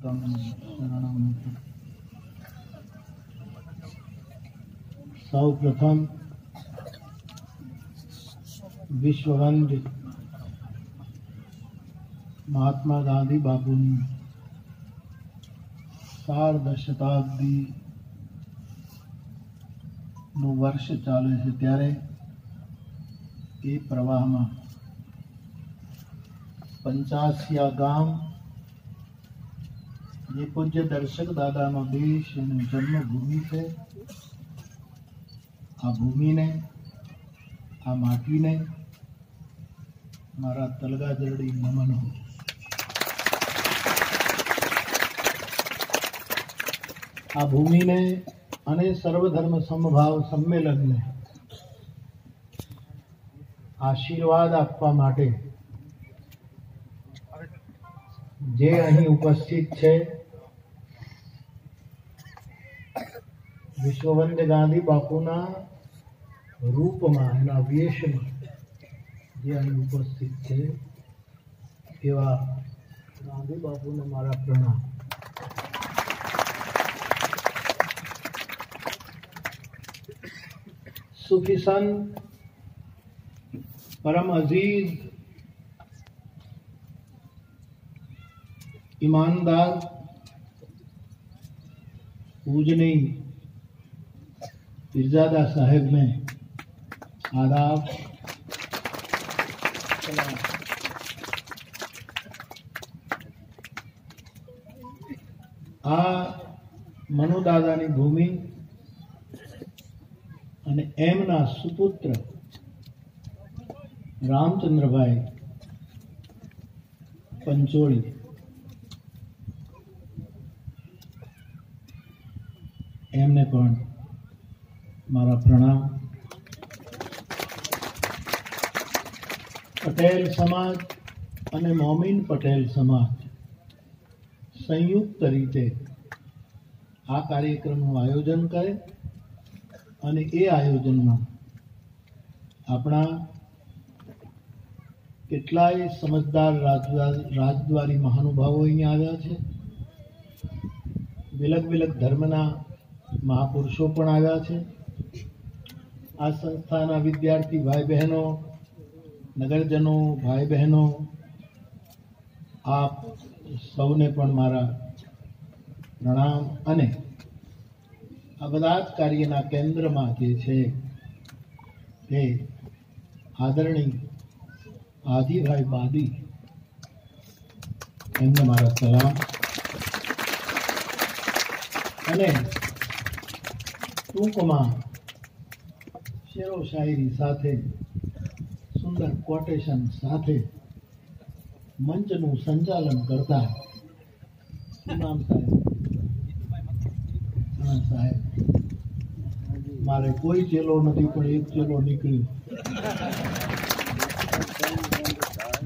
एकं शरणं। सौ प्रथम विश्ववंद्य महात्मा गांधी बापूनी सार्ध शताब्दी નું વર્ષ ચાલે છે ત્યારે એ પ્રવાહમાં 85 ગામ જે પૂજ્ય દર્શક દાદાનો દેશ અને જન્મભૂમિ છે, આ ભૂમિને, આ માટીને મારા તલગાજરડી નમનો. આ ભૂમિને અને સર્વધર્મ સમભાવ સંમેલનને આશીર્વાદ આપવા માટે જે અહીં ઉપસ્થિત છે, વિશ્વવંદ્ય ગાંધી બાપુના રૂપમાં, એના વેશમાં જે અહીં ઉપસ્થિત છે એવા ગાંધી બાપુને મારા પ્રણામ. सूफी संत, परम अजीज, ईमानदार, पूजनीय पीरजादा साहेब में आदाब. आ मनुदादानी भूमि અને એમના સુપુત્ર રામચંદ્રભાઈ પંચોળી, એમને પણ મારા પ્રણામ. પટેલ સમાજ અને મોમીન પટેલ સમાજ સંયુક્ત રીતે આ કાર્યક્રમનું આયોજન કરે અને એ આયોજનમાં આપણા કેટલાય સમજદાર રાજદ્વારી મહાનુભાવો અહીંયા આવ્યા છે. વિલગ વિલગ ધર્મના મહાપુરુષો પણ આવ્યા છે. આ સંસ્થાના વિદ્યાર્થી ભાઈ બહેનો, નગરજનો, ભાઈ બહેનો, આપ સૌને પણ મારા પ્રણામ. અને આ બધા જ કાર્યના કેન્દ્રમાં જે છે એ આદરણીય આદિભાઈ બાદી, એમને મારા સલામ. અને ટૂંકમાં શેરો શાયરી સાથે, સુંદર કોટેશન સાથે મંચનું સંચાલન કરતા નામ સાહેબ, મારે કોઈ ચેલો નથી પણ એક ચેલો નીકળ્યો,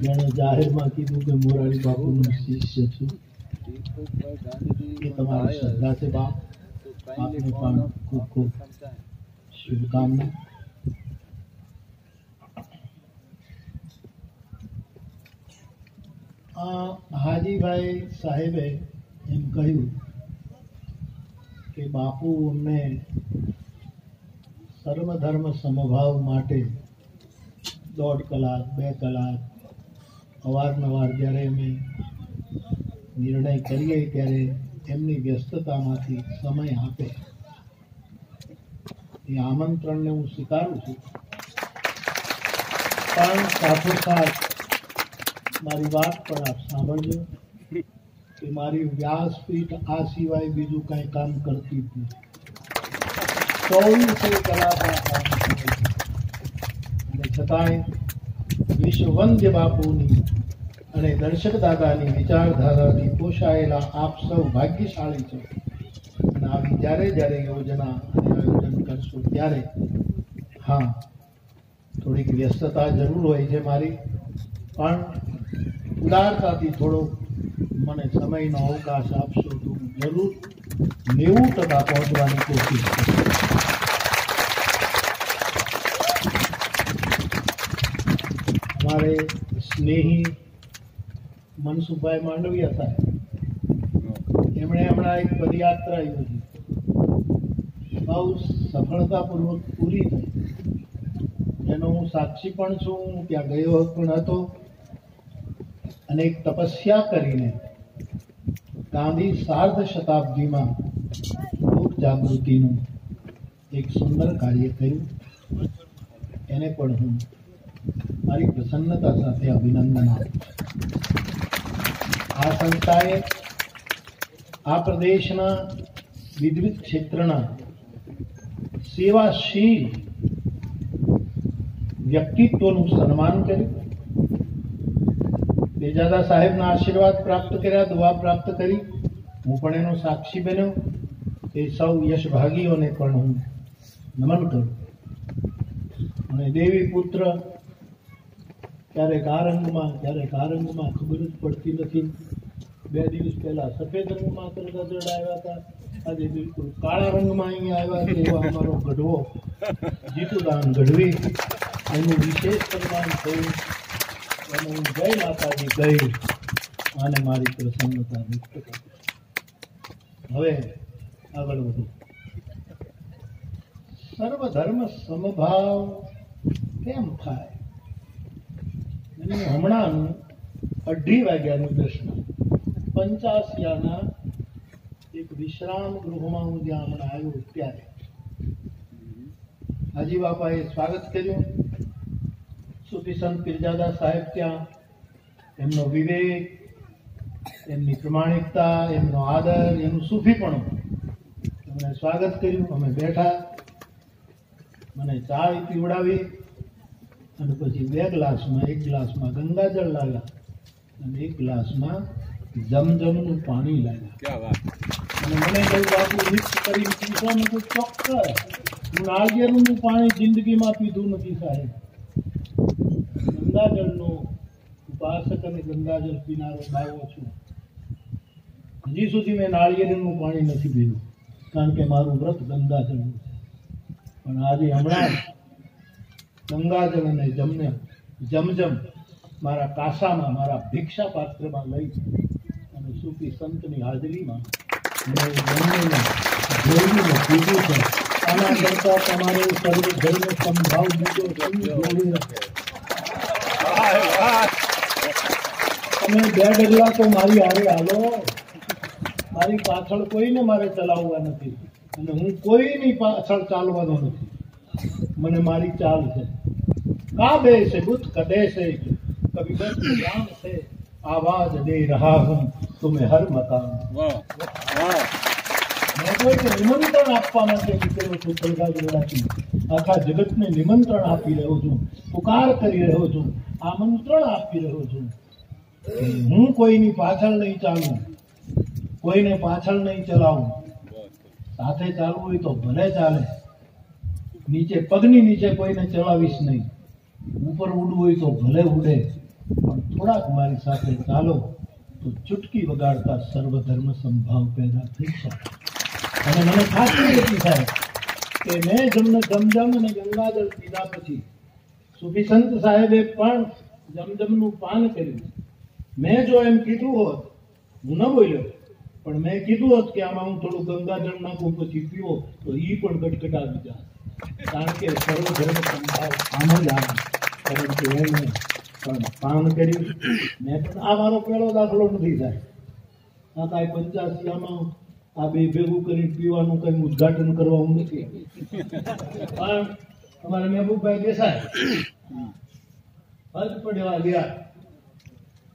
જેણે જાહેરમાં કીધું કે મોરારી બાપુનો શિષ્ય છું. એ તમારી શ્રદ્ધા છે બાપ, આપને પણ ખૂબ ખૂબ શુભકામના. હાજીભાઈ સાહેબે એમ કહ્યું કે બાપુ અમને સર્વધર્મ સમભાવ માટે 1.5 કલાક 2 કલાક અવારનવાર જ્યારે અમે નિર્ણય કરીએ ત્યારે એમની વ્યસ્તતામાંથી સમય આપે. એ આમંત્રણને હું સ્વીકારું છું, પણ સાથોસાથ મારી વાત પણ આપ સાંભળજો કે મારી વ્યાસપીઠ આ સિવાય બીજું કંઈ કામ કરતી જ નથી. 24 કલાક આ કામ કરે છે. અને છતાંય વિશ્વવંદ્ય બાપુની અને દર્શક દાદાની વિચારધારાથી પોષાયેલા આપ સૌ ભાગ્યશાળી છો. અને આવી જ્યારે જ્યારે યોજના અને આયોજન કરશો ત્યારે હા, થોડીક વ્યસ્તતા જરૂર હોય છે મારી, પણ ઉદારતાથી થોડો મને સમયનો અવકાશ આપશો તો જરૂર 90% પહોંચવાની કોશિશ કરીશ. हमारे स्नेही मनसुखभाई मांडविया साहब એમણે હમણાં એક પદયાત્રા યોજી, બહુ સફળતાપૂર્વક પૂરી થઈ. એનો હું સાક્ષી પણ છું. હું ત્યાં ગયો પણ હતો અને એક તપસ્યા કરીને ગાંધી સાર્ધ શતાબ્દીમાં લોક જાગૃતિનું એક સુંદર કાર્ય કર્યું. એને પણ હું મારી પ્રસન્નતા સાથે અભિનંદન આપું. આ સંસ્થાએ આ પ્રદેશના વિવિધ ક્ષેત્રના સેવાશીલ વ્યક્તિત્વનું સન્માન કર્યું. બેજાદા સાહેબના આશીર્વાદ પ્રાપ્ત કર્યા, દુઆ પ્રાપ્ત કરી. હું પણ એનો સાક્ષી બન્યો. એ સૌ યશભાગીઓને પણ હું નમન કરું. અને દેવી પુત્ર ક્યારેક આ રંગમાં ક્યારેક આ રંગમાં ખબર જ પડતી નથી. 2 દિવસ પહેલા સફેદ રંગમાં આવ્યા હતા, આજે બિલકુલ કાળા રંગમાં અહીંયા આવ્યા છે. એવા અમારો ગઢવો જીતુદાન ગઢવી, એનું વિશેષ સન્માન થયું. અને હું જય માતાજી કહી અને મારી પ્રસન્નતા વ્યક્ત કરી. હવે આગળ વધુ. સર્વધર્મ સમભાવ કેમ થાય? હમણાં 2:30 વાગ્યાનું દર્શન પંચાસિયાના એક વિશ્રામ ગૃહમાં હું જ્યાં હમણાં આવ્યો ત્યારે હાજી બાપાએ સ્વાગત કર્યું. સૂફી સંત પીરજાદા સાહેબ ત્યાં એમનો વિવેક, એમની પ્રમાણિકતા, એમનો આદર, એનું સૂફીપણું, એમણે સ્વાગત કર્યું. અમે બેઠા, મને ચા પીવડાવી અને પછી 2 ગ્લાસમાં, 1 ગ્લાસમાં ગંગાજળ લાવ્યા અને 1 ગ્લાસમાં જમજમનું પાણી લાવ્યા. અને મને કહ્યું, બાપુ મિક્સ કરી પીવાનું તો ચોક્કસ. હું નાળિયેરનું પાણી જિંદગીમાં પીધું નથી સાહેબ. ગંગાજળનો ઉપાસક અને ગંગાજળ પીનારો બાવો છું. હજી સુધી મેં નાળિયેરનું પાણી નથી પીધું, કારણ કે મારું વ્રત ગંગાજળનું છે. પણ આજે હમણાં ગંગાજળ અને જમજમ મારા કાસામાં, મારા ભિક્ષા પાત્રમાં લઈ અને સૂફી સંતની હાજરીમાં મેં બંનેને જોડીને પીધું છે. આના કરતા તમારે સર્વધર્મ સંભાવ બીજો જોડી રાખે. તમે 2 ડગલા તો મારી હારે હાલો. મારી પાછળ કોઈને મારે ચલાવવા નથી અને હું કોઈની પાછળ ચાલવાનો નથી. મને મારી ચાલ છે. કાબે સે બુત કદે સે કભી બસ જાન સે આવાજ દે રહા હું તુમે હર મકાન. મેં કોઈને નિમંત્રણ આપવા માટે નીકળ્યો છું. કલગાજવાડાથી આખા જગતને નિમંત્રણ આપી રહ્યો છું, પુકાર કરી રહ્યો છું, આમંત્રણ આપી રહ્યો છું. હું કોઈની પાછળ નહીં ચાલું, કોઈને પાછળ નહીં ચલાવું. સાથે ચાલવું હોય તો ભલે ચાલે, નીચે પગની નીચે કોઈને ચલાવીશ નહીં. ઉપર ઉડવું હોય તો ભલે ઉડે, પણ થોડાક મારી સાથે ચાલો તો ચૂટકી વગાડતા સર્વધર્મ સંભાવ પેદા થઈ શકે. અને મને ખાતરી હતી સાહેબ કે મેં જમજમ અને ગંગાજળ પીધા પછી સૂફી સંત સાહેબે પણ જમજમનું પાન કર્યું. મેં જો એમ કીધું હોત, હું ન બોલ્યો, પણ મેં કીધું હોત કે આમાં હું થોડું ગંગાજળ નાખું પછી પીવો, તો એ પણ ગટગટાવી જાય. કારણ કે સર્વધર્મ સંભાવ આમ જ આવે. પરંતુ એમને પણ પાન કર્યું. મેં પણ આ મારો પહેલો દાખલો નથી થાય. આ કાંઈ 85 આ બે ભેગું કરી પીવાનું કઈ ઉદઘાટન કરવાનું નથી. પણ અમારે મહેબૂબભાઈ દેસાઈ હજ પડેવા ગયા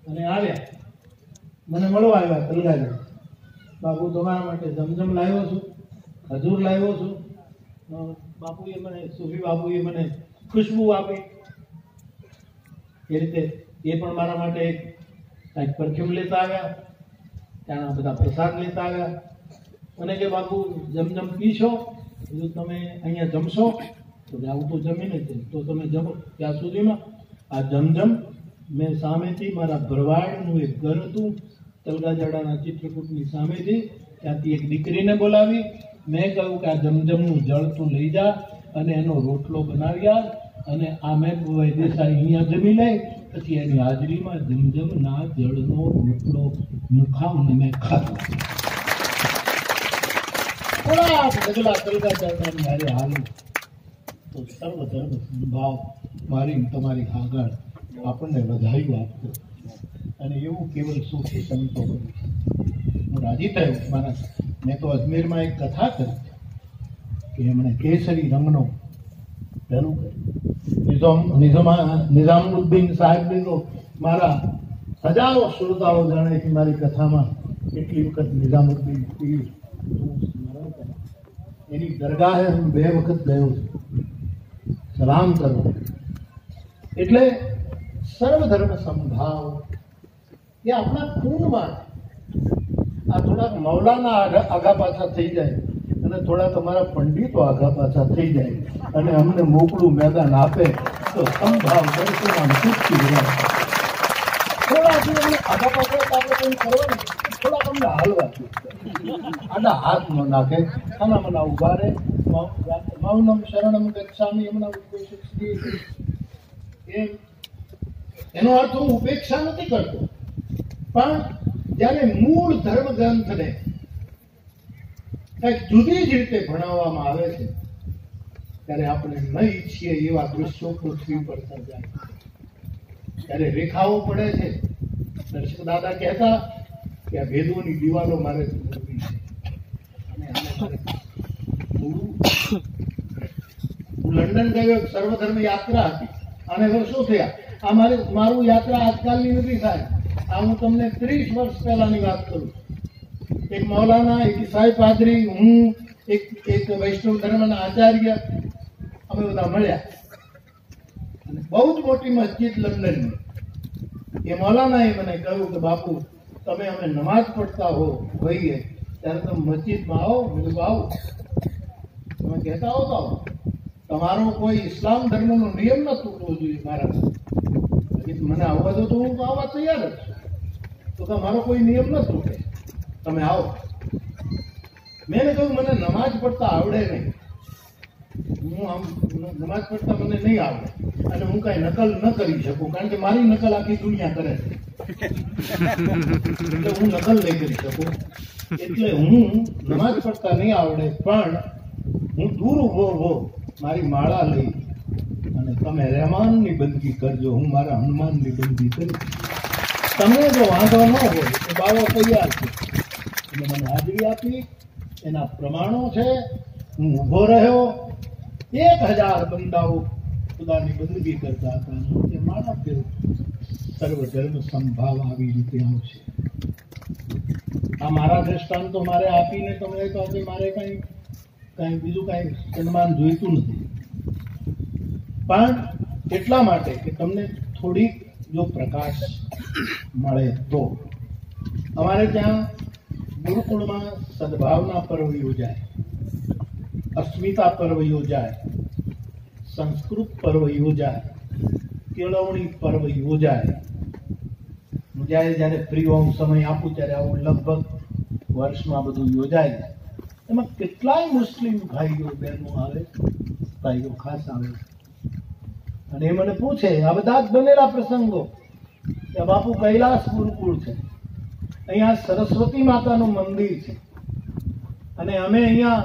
અને આવ્યા, મને મળવા આવ્યા. કલગાજી, બાપુ તમારા માટે જમજમ લાવ્યો છું, ખજૂર લાવ્યો છું. બાપુએ મને, સૂફી બાપુએ મને ખુશ્બુ આપી. એ રીતે એ પણ મારા માટે કંઈક પરફ્યુમ લેતા આવ્યા, ત્યાંના બધા પ્રસાદ લેતા આવ્યા. અને કે બાપુ જમજમ પીશો, જો તમે અહીંયા જમશો તો આવું તો જમીને જ, તો તમે જમો. ત્યાં સુધીમાં આ જમજમ મેં સામેથી, મારા ભરવાડનું એક ઘર હતું તલગાજડાના ચિત્રકૂટની સામેથી, ત્યાંથી એક દીકરીને બોલાવી. મેં કહ્યું કે આ જમજમનું જળ તું લઈ જા અને એનો રોટલો બનાવ્યા અને આ મહેબૂબભાઈ દેસાઈ અહીંયા જમી લે. પછી એની હાજરીમાં જમજમના જળનો રોટલો મુખાવને મેં ખાધો. થોડા ડગલા કલગા ચાલવાની હારે હાલું તો સર્વ ધર્મ સંભાવ મારી તમારી આગળ આપણને વધાયું આપતો અને એવું કેવલ સૂફી સંતો કર્યું. હું રાજી થયો. મેં તો અજમેરમાં એક કથા કરી કે એમણે કેસરી રંગનો પહેલું કર્યું. નિઝામુદ્દીન સાહેબને તો મારા હજારો શ્રોતાઓ જાણે કે મારી કથામાં કેટલી વખત નિઝામુદ્દીન પીર સ્મરણ કરે. એની દરગાહે હું 2 વખત ગયો છું સલામ કરો. એટલે સર્વધર્મ સંભાવ એ આપણા ખૂનમાં. આ થોડાક મૌલાના આગા પાછા થઈ જાય અને થોડા તમારા પંડિતો આગા પાછા થઈ જાય અને અમને મોકળું મેદાન આપે તો સંભાવ દર્શનમાં ચૂકતી જાય. થોડા આગા પાછા આપણે કંઈ કરવાનું, થોડાક અમને હાલવા આના હાથ ન નાખે. આના મને ઉભા રહે. મૌનમ શરણમ ગચ્છામિ હમણાં એનો અર્થ હું ઉપેક્ષા નથી કરતો, પણ જ્યારે મૂળ ધર્મ ગ્રંથને કંઈક જુદી જ રીતે ભણાવવામાં આવે છે ત્યારે આપણે ન ઈચ્છીએ એવા દૃશ્યો પૃથ્વી પર સર્જાય. ત્યારે રેખાઓ પડે છે. દર્શક દાદા કહેતા કે આ ભેદોની દિવાલો મારે દોરવી છે અને હું લંડન ગયો. સર્વધર્મ યાત્રા હતી અને વર્ષો થયા. આ મારું યાત્રા આજકાલની નથી સાહેબ. આ હું તમને 30 વર્ષ પહેલાની વાત કરું. એક મૌલાના, એક ઈસાઈ પાદરી, હું, એક વૈષ્ણવ ધર્મના આચાર્ય, અમે બધા મળ્યા અને બહુ જ મોટી મસ્જિદ લંડનની. એ મૌલાનાએ મને કહ્યું કે બાપુ તમે અમે નમાઝ પડતા હોઈએ ત્યારે તમે મસ્જિદમાં આવો. મેં કીધું આવો. તમે કહેતા હો તો આવો. તમારો કોઈ ઇસ્લામ ધર્મનો નિયમ ન તૂટવો જોઈએ મારા. મને આવવા દો તો હું આવવા તૈયાર જ છું. તો તમારો કોઈ નિયમ ન તૂટે, તમે આવો. મેં કહ્યું મને નમાજ પડતા આવડે નહીં. હું આમ નમાજ પડતા મને નહીં આવડે અને હું કઈ નકલ ન કરી શકું, કારણ કે મારી નકલ આખી દુનિયા કરે છે. એટલે હું નકલ નહીં કરી શકું. એટલે હું નમાજ પડતા નહીં આવડે, પણ હું દૂર ઉભો મારી માળા લઈ અને તમે રહેમાનની બંદગી કરજો, હું મારા હનુમાનની બંદગી કરીશ. તમને જો વાંધો ન હોય તો બાવો તૈયાર છે. એટલે મને હાજરી આપી. એના પ્રમાણો છે. હું ઊભો રહ્યો. 1000 બંદાઓ ખુદાની બંદગી કરતા હતા. હું તે માળા ફેરું. સર્વધર્મ સંભાવ આવી રીતે આવશે. આ મારા દ્રષ્ટાંતો મારે આપીને તમે કહો કે મારે કઈ બીજું કઈ સન્માન જોઈતું નથી, પણ એટલા માટે કે તમને થોડીક જો પ્રકાશ મળે તો. અમારે ત્યાં ગુરુકુળમાં સદભાવના પર્વ યોજાય, અસ્મિતા પર્વ યોજાય, સંસ્કૃત પર્વ યોજાય, કેળવણી પર્વ યોજાય. હું જ્યારે ફ્રી હોઉં, સમય આપું ત્યારે આવું લગભગ વર્ષમાં બધું યોજાય. એમાં કેટલાય મુસ્લિમ ભાઈઓ બહેનો આવે, ભાઈઓ ખાસ આવે અને એ મને પૂછે, આ બધા જ બનેલા પ્રસંગો કે બાપુ કૈલાસ ગુરુકુળ છે, અહીંયા સરસ્વતી માતાનું મંદિર છે અને અમે અહીંયા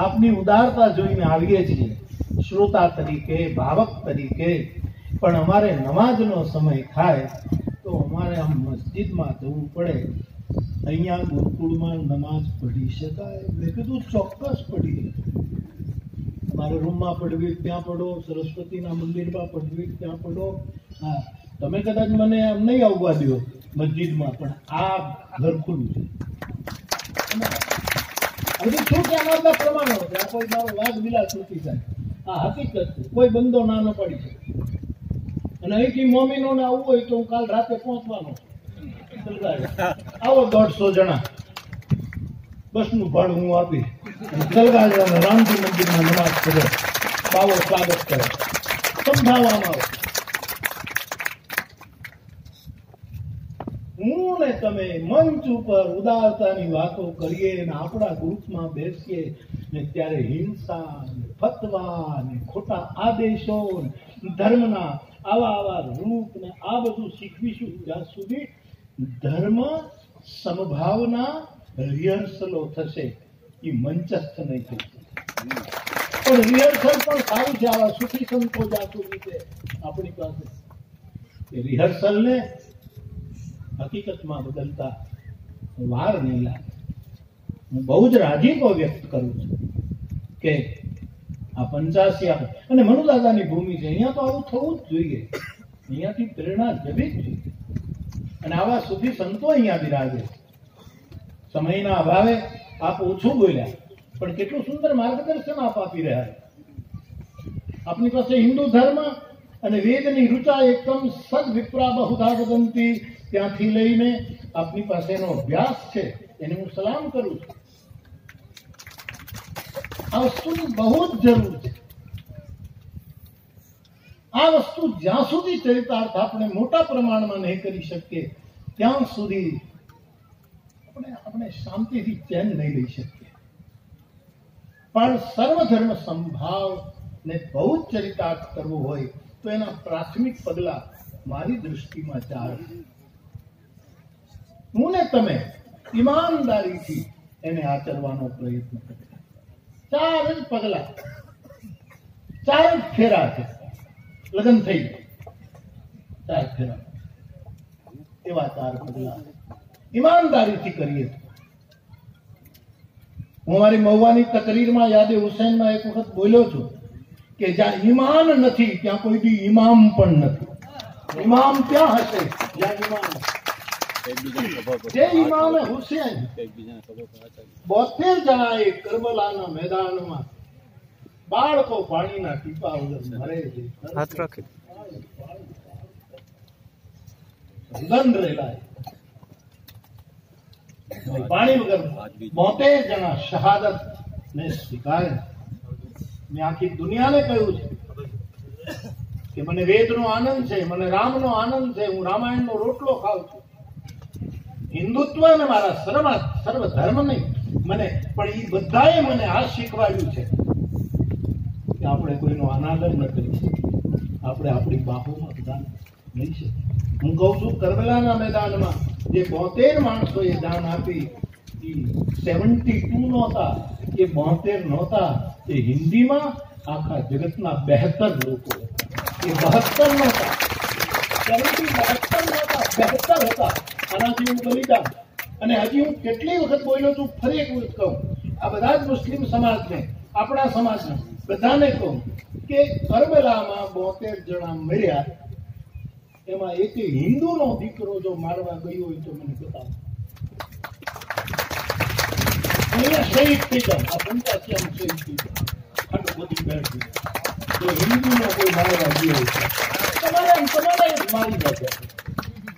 આપની ઉદારતા જોઈને આવીએ છીએ શ્રોતા તરીકે, ભાવક તરીકે, પણ અમારે નમાજનો સમય થાય તો અમારે આમ મસ્જિદમાં જવું પડે. અહીંયા ગુરુકુળમાં નમાજ પઢી શકાય? મેં કીધું ચોક્કસ પઢી. તમારે રૂમમાં પડવી ત્યાં પડો, સરસ્વતીના મંદિરમાં પડવી ત્યાં પડો. હા, તમે કદાચ મને આમ નહીં આવવા દો મસ્જિદમાં, પણ આ ઘર ખુલ્લું છે. હજી શું કે આના બધા પ્રમાણો છે. આ કોઈ મારો વાદ વિલાસ નથી થાય. આ હકીકત છે. કોઈ બંદો ના ન પડી શકે. અને અહીંથી મોમીનોને આવવું હોય તો હું કાલ રાતે પહોંચવાનો છું. આવો 150 જણા બસનું ભાડું હું આપી જલગાજરા રામજી મંદિરમાં નમાજ કરે, બાવો સ્વાગત કરે, સમજાવવામાં આવે. હું ને તમે મંચ ઉપર ઉદારતાની વાતો કરીએ અને આપણા ગ્રુપમાં બેસીએ ને ત્યારે હિંસા, ફતવા ને ખોટા આદેશો, ધર્મના આવા રૂપ ને આ બધું શીખવીશું જ્યાં સુધી ધર્મ સમભાવના રિહર્સલો થશે એ મંચસ્થ નહીં થઈ શકે. પણ રિહર્સલ પણ સારું છે. આવા સુખી સંતો જાતું રીતે આપણી પાસે રિહર્સલ ને હકીકતમાં બદલતા વાર નહીં લાગે. હું બહુ જ રાજીપો વ્યક્ત કરું છું કે આ 85 અને મનુદાદાની ભૂમિ છે. અહીંયા તો આવું થવું જ જોઈએ. અહીંયાથી પ્રેરણા જવી જ જોઈએ. અને આવા સુખી સંતો અહીંયા બિરાજે. સમયના અભાવે આપ ઓછું બોલ્યા, પણ કેટલું સુંદર માર્ગદર્શન આપ આપી રહ્યા. આપની પાસે હિન્દુ ધર્મ અને વેદની ઋચા એકદમ સદ વિપ્રા બહુધા વદંતી ત્યાંથી લઈને આપની પાસેનો અભ્યાસ છે, એને હું સલામ કરું છું. આ વસ્તુની બહુ જ જરૂર છે. આ વસ્તુ જ્યાં સુધી ચરિતાર્થ આપણે મોટા પ્રમાણમાં નહીં કરી શકીએ ત્યાં સુધી આપણે શાંતિથી ચેન નહીં લઈ શકીએ. પણ સર્વધર્મ સંભાવ ને બહુ જ ચરિતાર્થ કરવું હોય તો એના પ્રાથમિક પગલા મારી દૃષ્ટિમાં 4 છે. હું ને તમે ઈમાનદારીથી એને આચરવાનો પ્રયત્ન કરીએ. 4 જ પગલા, 4 જ ફેરા છે. લગ્ન થઈ જાય 4 ફેરા, એવા 4 પગલા ઈમાનદારીથી કરીએ. હું મારી મહુવાની તકરીરમાં યાદે હુસૈનમાં એક વખત બોલ્યો છું કે જ્યાં ઈમાન નથી ત્યાં કોઈ દી ઇમામ પણ નથી. ઇમામ ક્યાં હશે જ્યાં ઈમાન. જે ઇમામે હુસૈન 72 જણાએ કરબલાના મેદાનમાં બાળકો પાણીના ટીપા વગર મરે છે. પાણી વગર 72 જણા શહાદત ને સ્વીકારે. મેં આખી દુનિયાને કહ્યું છે કે મને વેદનો આનંદ છે, મને રામનો આનંદ છે, હું રામાયણનો રોટલો ખાઉં છું. હિન્દુત્વ ને મારા સર્વ ધર્મ નહીં મને, પણ એ બધાએ મને આ શીખવાડ્યું છે કે આપણે કોઈનો અનાદર ન કરી શકીએ. આપણે આપણી બાહોમાં દાન લઈ શકીએ. હું કહું છું કરબલાના મેદાનમાં જે 72 માણસોએ દાન આપી, એ 72 નહોતા, એ 72 નહોતા, એ હિન્દીમાં આખા જગતના 72 લોકો. એ 72 નહોતા, 72 નહોતા, 72 હતા. આનાથી હું બલિદાન. અને હજી હું કેટલી વખત બોલ્યો છું, ફરી એક વખત કહું, આ બધા જ મુસ્લિમ સમાજને, આપણા સમાજને બધાને કહું કે કરબલામાં 72 જણા મર્યા, એમાં એક હિન્દુનો દીકરો જો મારવા ગયો હોય તો મને બતાવો. અહીંયા શહીદ થઈ જાય. આ 85 શહીદ થઈ જાય. ખાટો બધી બેઠી તો હિન્દુનો કોઈ મારવા ગયો હોય તમારે મારી જાય.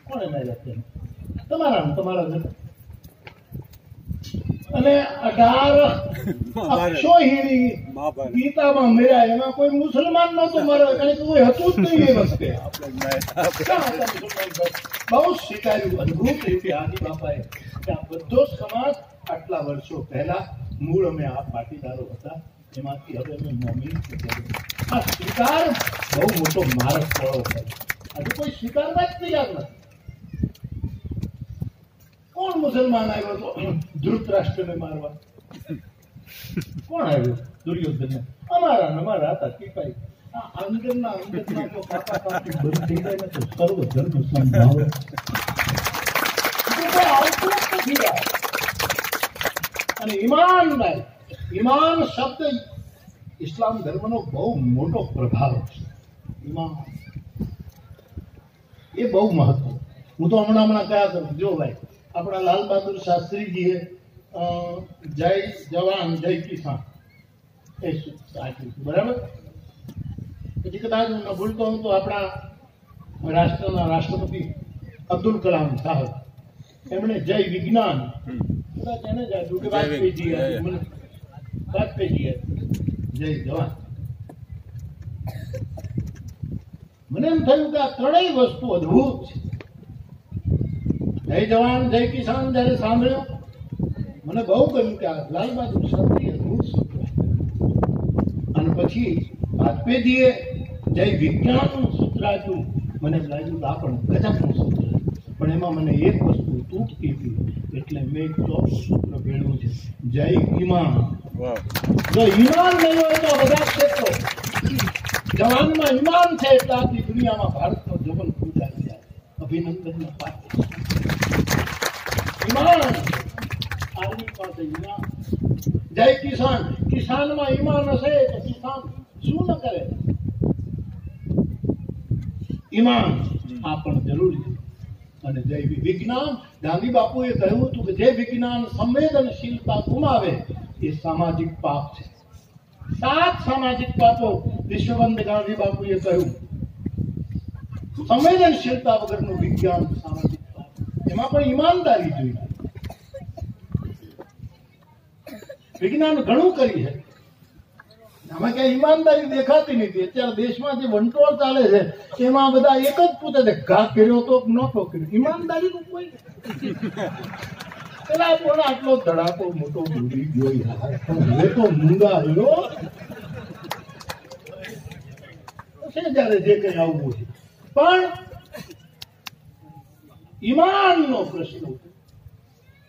કોને માર્યા છે? તમારા ઘર. અને 18 અક્ષોહિણી ગીતામાં મર્યા, એમાં કોઈ મુસલમાન નહોતું મારવા, કારણ કે કોઈ હતું જ નહીં એ વખતે. બહુ સ્વીકાર્યું અદભુત રીતે આદિ બાપાએ કે આ બધો સમાજ આટલા વર્ષો પહેલા મૂળ અમે આ પાટીદારો હતા, એમાંથી હવે અમે મોમીન. આ સ્વીકાર બહુ મોટો માર્ગ પડો છે. આજે કોઈ સ્વીકારવા જ તૈયાર નથી. કોણ મુસલમાન આવ્યો તો ધૃતરાષ્ટ્રને મારવા? કોણ આવ્યો? દુર્યોધન. અમારા હતા ટીપાઈ. આ અંદરના તો પાપાપાપી બંધ થઈ જાય ને તો સર્વ ધર્મ સંભાવ. અને ઈમાનદારી, ઈમાન શબ્દ ઇસ્લામ ધર્મનો બહુ મોટો પ્રભાવ છે. ઈમાન એ બહુ મહત્વ. હું તો હમણાં કયા કરું, જો ભાઈ આપણા લાલ બહાદુર શાસ્ત્રીજીએ જય જવાન જય કિસાન એ આપ્યું, બરાબર. પછી કદાચ હું ન ભૂલતો હું તો આપણા રાષ્ટ્રના રાષ્ટ્રપતિ અબ્દુલ કલામ સાહેબ, એમણે જય વિજ્ઞાન, કદાચ એને જ આપ્યું કે વાજપેયીજીએ જય જવાન. મને એમ થયું કે આ ત્રણેય વસ્તુ અદભુત છે. જય જવાન જય કિસાન જયારે સાંભળ્યો મને બહુ ગમ્યું કે આ લાલ બહાદુર શાસ્ત્રી અદભુત સૂત્ર. અને પછી વાજપેયીજીએ જય વિજ્ઞાનનું સૂત્ર આપ્યું. મને લાગ્યું કે આ પણ ગજબનું સૂત્ર, પણ એમાં મને એક વસ્તુ તૂટતી હતી, એટલે મેં ચોથું સૂત્ર ભેળવું છે, જય ઈમાન. જો ઈમાન નહીં હોય તો બધા ક્ષેત્રો જવાનમાં ઈમાન છે એટલે આખી દુનિયામાં ભારતનો જવન પૂજાઈ જાય. અભિનંદનનો પાત્ર ઈમાન. આર્મી પાસે ઈમાન. જય કિસાન. કિસાનમાં ઈમાન હશે તો કિસાન શું ન કરે. ઈમાન આ પણ જરૂરી છે. અને જય વિજ્ઞાન. ગાંધી બાપુએ કહ્યું હતું કે જે વિજ્ઞાન સંવેદનશીલતા ગુમાવે એ સામાજિક પાપ છે. 7 સામાજિક પાપો વિશ્વવંદ ગાંધી બાપુએ કહ્યું. સંવેદનશીલતા વગરનું વિજ્ઞાન સામાજિક પાપ. એમાં પણ ઈમાનદારી જોઈએ. વિજ્ઞાન ઘણું કરી છે, આમાં ક્યાંય ઈમાનદારી દેખાતી નથી. અત્યારે દેશમાં જે વંટોળ ચાલે છે એમાં બધા એક જ પૂછે છે, ઘા કર્યો તો નહોતો કર્યો. ઈમાનદારી નું કોઈ પેલા પણ આટલો ધડાકો મોટો ભૂલી ગયો યાર, હવે તો મૂંગા રહ્યો છે જયારે જે કઈ આવવું છે. પણ ઈમાન નો પ્રશ્ન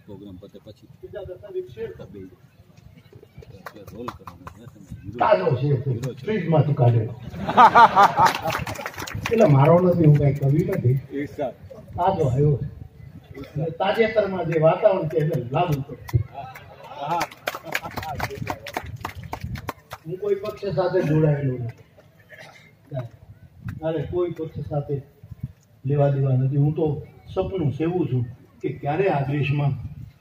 પ્રોગ્રામ પતે પછી તાજો છે ફ્રીજમાંથી કાઢેલો. એટલે મારો નથી, હું કઈ કવિ નથી. તાજો આવ્યો છે. તાજેતરમાં જે વાતાવરણ છે એને લાગુ પડે. હું કોઈ પક્ષ સાથે જોડાયેલો નથી, અરે કોઈ પક્ષ સાથે લેવા દેવા નથી. હું તો સપનું સેવું છું કે ક્યારે આ દેશમાં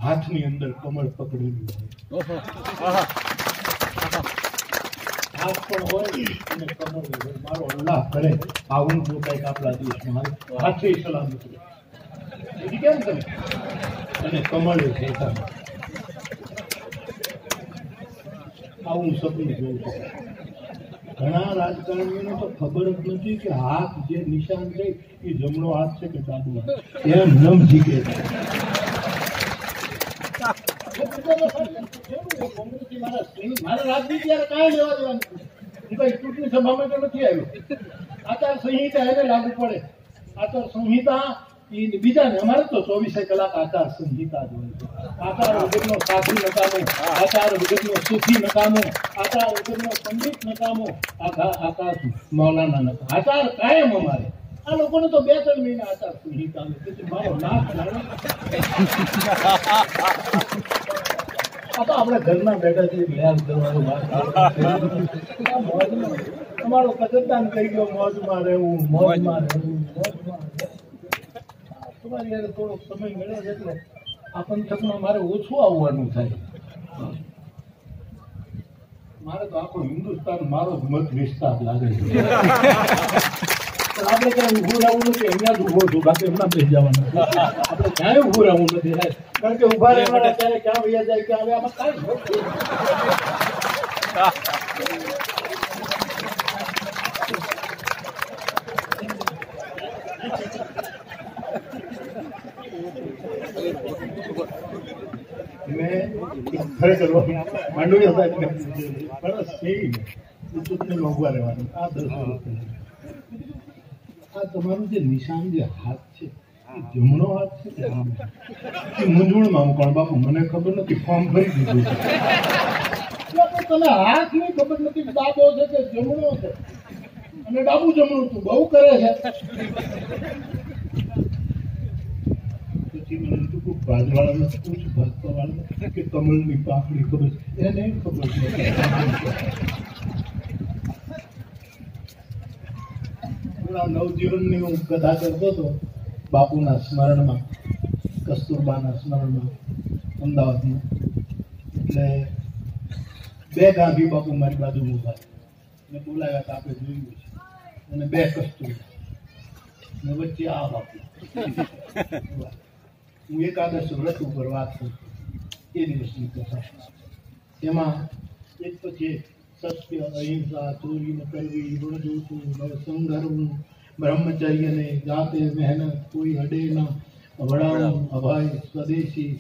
હાથની અંદર કમળ પકડેલું હોય, હાથ પણ હોય અને કમળ હોય. મારો અલ્લાહ કરે આવું જો કંઈક આપણા દેશમાં હાથે સલામત રહે. બીજી કેમ કરે અને કમળ છે આવું સપનું જોઉં છું. ઘણા રાજકારણીઓને તો ખબર જ નથી કે હાથ જે નિશાન છે એ જમણો હાથ છે કે ડાબો હાથ. એમ નમ જીકે મારે રાજનીતિ યાર કાંઈ લેવા દેવાનું. હું કઈ ચૂંટણી સભામાં તો નથી આવ્યો. આચાર સંહિતા એને લાગુ પડે. આચાર સંહિતા બીજાને, અમારે તો 24 કલાક આચાર સંહિતા જ હોય છે. આચાર વગરનો સાધુ નકામો, આચાર વગરનો સુફી નકામો, આચાર વગરનો પંડિત નકામો, આચાર મૌલાના નકામો. આચાર કાયમ અમારે. આ લોકોને તો 2-3 મહિના આચાર સંહિતા આવે. મારો નાક લાગે. આ તો આપણે ઘરના બેઠા છીએ, વ્યાજ કરવાનું અમારો કચરદાન કહી ગયો મોજમાં રહેવું, મોજમાં રહેવું, મોજમાં રહેવું. તમારી યારે થોડોક સમય મળ્યો છે એટલે આ પંથકમાં મારે ઓછું આવવાનું થાય. મારે તો આખો હિન્દુસ્તાન મારો જ મત વિસ્તાર લાગે છે. આપણે ક્યાંય ઉભું રહેવું નથી, અહીંયા જ ઉભો છું, બાકી એમના બેસી જવાનું. આપણે ક્યાંય ઉભું રહેવું નથી, કારણ કે ઉભા રહેવાના ત્યારે ક્યાં વૈયા જાય ક્યાં આવે આમાં કાંઈ મેં ખરેખર માંડવી હતા સરસ થઈ ચૂંટણીમાં ઉભા રહેવાનું. આ 10 વર્ષ આ તમારું જે નિશાન જે હાથ છે જમણો હાથ છે કે મૂંઝવણમાં હું કોણ બાપુ મને ખબર નથી, ફોર્મ ભરી દીધું છે. તને હાથ ની ખબર નથી ડાબો છે કે જમણો છે, અને ડાબુ જમણું તું બહુ કરે છે. પછી મને તું કોઈ ભાજવાળાને પૂછ, ભાજપા વાળા કે કમળની પાકડી ખબર છે, એને ખબર નથી. નવજીવનની હું કથા કરતો હતો બાપુના સ્મરણમાં, કસ્તુરબાના સ્મરણમાં અમદાવાદમાં. એટલે 2 ગાંધી બાપુ મારી બાજુ ઉભા મેં બોલાવ્યા હતા, આપણે જોયું છે, અને 2 કસ્તુરબા ને વચ્ચે આ બાપુ. હું એકાદશ વ્રત ઉપર વાત કરું એ દિવસની કથા. એમાં એક પછી સત્ય, અહિંસા, ચોરી ન કરવી, ઋણ જોતું, સંઘરવું, બ્રહ્મચર્ય ને જાતે મહેનત, કોઈ અડે ના, વડાવું, અભય, સ્વદેશી,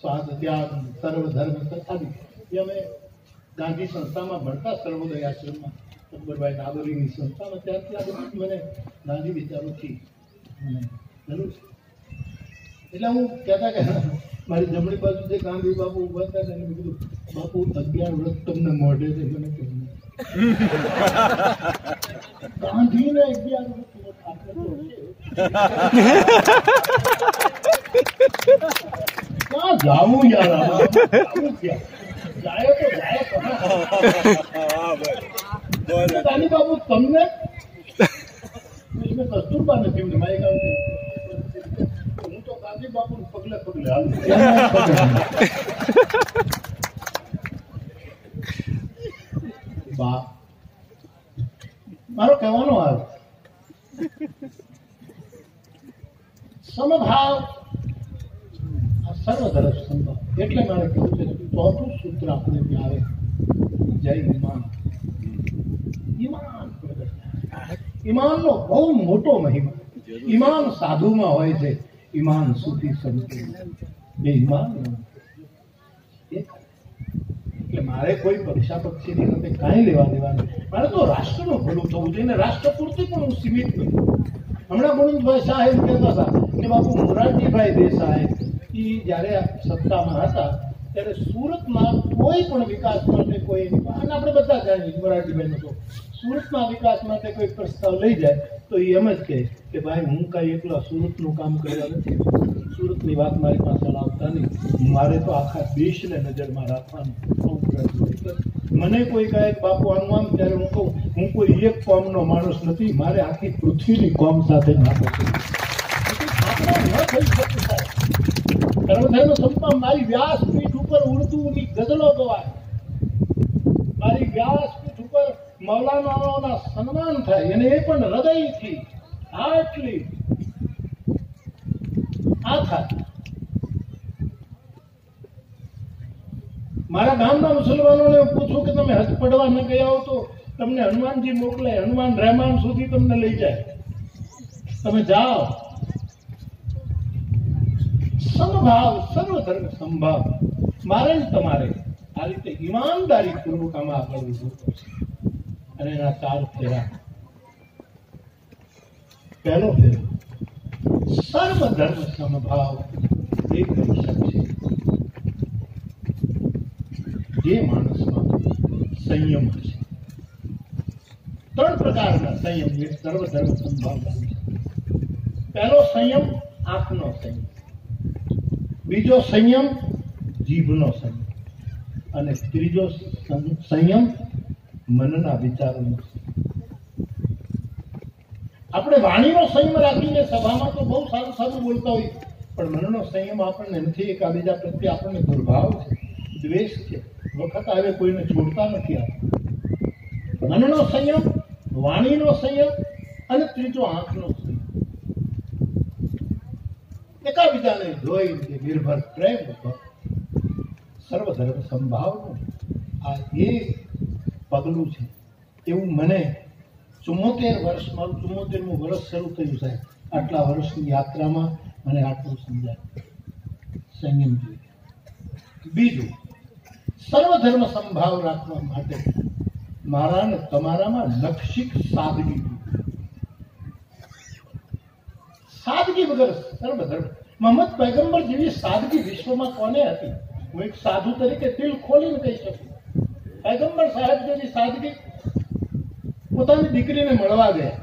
સ્વાદ ત્યાગ, સર્વધર્મ સત્તાવી. એ અમે ગાંધી સંસ્થામાં ભણતા, સર્વોદય આશ્રમમાં, અકબરભાઈ નાગોરીની સંસ્થામાં, ત્યારથી આ બધું મને ગાંધી વિચારોથી મને જરૂર છે. એટલે હું કહેતા કે મારી જમણી બાજુ જે ગાંધી બાપુ ઉભા હતા ને, એને કીધું બાપુ 11 વ્રત તમને મોઢે છે. મને કહ્યું ગાંધીને 11 વ્રત ક્યાં જાવું યાર? જાવું ક્યાં? જાય તો જાય ગાંધી બાપુ તમને કસ્તુરબા નથી મારી કામ. હું તો ગાંધી બાપુ પગલે પગલે હાલું. બા મારો કહેવાનો હાલ સમભાવ આ સર્વધર્મ સંભાવ. એટલે મારે કહેવું છે ચોથું સૂત્ર આપણે ત્યાં આવે જય ઈમાન. ઈમાન પ્રગટ થાય. ઈમાનનો બહુ મોટો મહિમા. ઈમાન સાધુમાં હોય છે, ઈમાન સુફી સંતોમાં. એ ઈમાન એટલે મારે કોઈ પક્ષા પક્ષીની સાથે કાંઈ લેવા દેવા નથી. મારે તો રાષ્ટ્રનું ભલું થવું જોઈએ, રાષ્ટ્ર પૂરતી પણ હું સીમિત નથી. હમણાં ગુણવંતભાઈ સાહેબ કહેતા હતા કે બાપુ મોરારજીભાઈ દેસાઈ એ જ્યારે સત્તામાં હતા ત્યારે સુરતમાં કોઈ પણ વિકાસ માટે કોઈ, અને આપણે બધા જાણીએ મોરારજીભાઈનો તો સુરતના વિકાસ માટે કોઈ પ્રસ્તાવ લઈ જાય તો એ એમ જ કહે કે ભાઈ હું કાંઈ એકલા સુરતનું કામ કરવા નથી, સુરતની વાત મારી પાસે લાવતા નહીં, મારે તો આખા દેશને નજરમાં રાખવાનું. મને કોઈ કહે બાપુ આનું આમ, ત્યારે હું કહું હું કોઈ એક કોમનો માણસ નથી, મારે આખી પૃથ્વીની કોમ સાથે નાખો છે. સર્વધર્મ સંપા મારી વ્યાસપીઠ ઉપર ઉર્દુની ગઝલો ગવાય, મારી વ્યાસપીઠ ઉપર મૌલાનાઓના સન્માન થાય, અને એ પણ હૃદયથી, હાર્ટલી આ થાય. મારા ગામના મુસલમાનોને પૂછું કે તમે હજ પડવા ન ગયા હો તો તમને હનુમાનજી મોકલે, હનુમાન રહેમાન સુધી તમને લઈ જાય, તમે જાઓ. સમભાવ, સર્વધર્મ સંભાવ. મારે ને તમારે આ રીતે ઈમાનદારી પૂર્વક આમાં આગળ વધવું પડશે. અને એના 4 ફેરા. પહેલો ફેરો સર્વધર્મ સમભાવ એ કરી શકશે જે માણસમાં સંયમ હશે. 3 પ્રકારના સંયમ એ સર્વધર્મ સંભાવ લાવી શકે. પહેલો સંયમ આંખનો સંયમ, બીજો સંયમ જીભનો સંયમ, અને ત્રીજો સંયમ મનના વિચારોનો. આપણે વાણીનો સંયમ રાખીને સભામાં તો બહુ સારું સારું બોલતા હોય, પણ મનનો સંયમ આપણને નથી. એકાબીજા પ્રત્યે આપણને દુર્ભાવ છે, દ્વેષ છે, વખત આવે કોઈને છોડતા નથી. આપણે મનનો સંયમ, વાણીનો સંયમ અને ત્રીજો આંખનો સંયમ. એકાબીજાને જોઈ નિર્ભર પ્રેમ સર્વધર્મ સંભાવનું આ એ પગલું છે. એવું મને 74 વર્ષ, મારું 74મું વર્ષ શરૂ થયું છે. આટલા વર્ષની યાત્રામાં મને આટલું સમજાય. સંયમ જોઈએ. બીજું, સર્વધર્મ સંભાવ રાખવા માટે મારા ને તમારામાં લક્ષિક સાદગી. સાદગી વગર સર્વધર્મ. મોહમ્મદ પૈગંબર જેવી સાદગી વિશ્વમાં કોને હતી? હું એક સાધુ તરીકે દિલ ખોલીને કહી શકું, પૈગંબર સાહેબ જેવી સાદગી. પોતાની દીકરીને મળવા ગયા,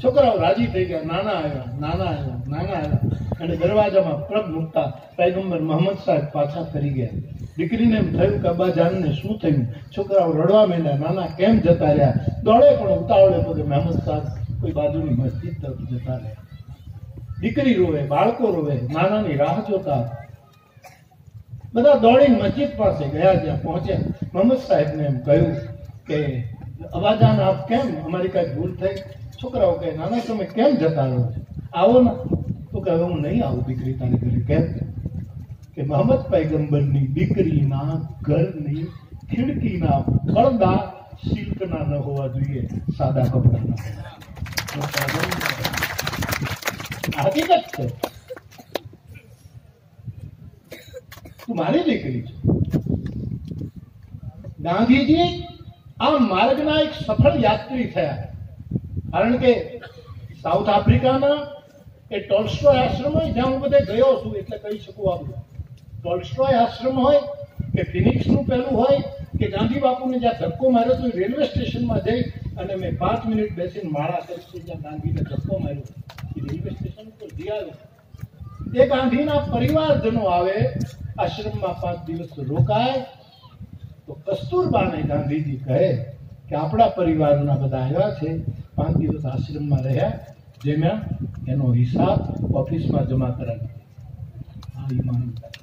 છોકરાઓ રાજી થઈ ગયા, નાના આવ્યા, નાના આવ્યા, નાના આવ્યા, અને દરવાજામાં પગ મૂકતા પૈગંબર મોહમ્મદ સાહેબ પાછા ફરી ગયા. દીકરીને એમ થયું કે અબ્બાજાનને શું થયું? છોકરાઓ રડવા માંડ્યા, નાના કેમ જતા રહ્યા? દોડે પણ ઉતાવળે પગે મોહમ્મદ સાહેબ કોઈ બાજુની મસ્જિદ તરફ જતા રહ્યા. દીકરી રોવે, બાળકો રોવે, નાનાની રાહ જોતા. બધા દોડીને મસ્જિદ પાસે ગયા. જ્યાં પહોંચ્યા, મોહમ્મદ સાહેબને એમ કહ્યું કે અબ્બાજાન આપ કેમ, અમારી કઈ ભૂલ થઈ? છોકરાઓ કહે નાના તમે કેમ જતા રહો છો, આવો ને. તો કહે હું નહીં આવું દીકરી તારી ઘરે. કેમ? કે મોહમ્મદ પૈગંબરની દીકરીના ઘરની ખિડકીના પડદા સિલ્કના ન હોવા જોઈએ, સાદા કપડાના. હકીકત છે. તું મારી દીકરી છે. ગાંધીજી આ માર્ગના એક સફળ યાત્રી થયા. કારણ કે સાઉથ આફ્રિકાના એ ટોલ્સ્ટોય આશ્રમ હોય જ્યાં હું બધે ગયો છું એટલે કહી શકું આપણે. ટોલ્સ્ટોય આશ્રમ હોય કે ફિનિક્સનું પેલું હોય કે ગાંધી બાપુને જ્યાં ધક્કો માર્યો તો રેલવે સ્ટેશનમાં જઈ અને મેં 5 મિનિટ બેસીને માળા કરી જ્યાં ગાંધીને ધક્કો માર્યો એ રેલવે સ્ટેશન ઉપર જઈ આવ્યો. એ ગાંધીના પરિવારજનો આવે આશ્રમમાં 5 દિવસ રોકાય તો કસ્તુરબાને ગાંધીજી કહે કે આપણા પરિવારના બધા આવ્યા છે, 5 દિવસ આશ્રમમાં રહ્યા, જેમાં એનો હિસાબ ઓફિસમાં જમા કરાવી. આ ઈમાનદાર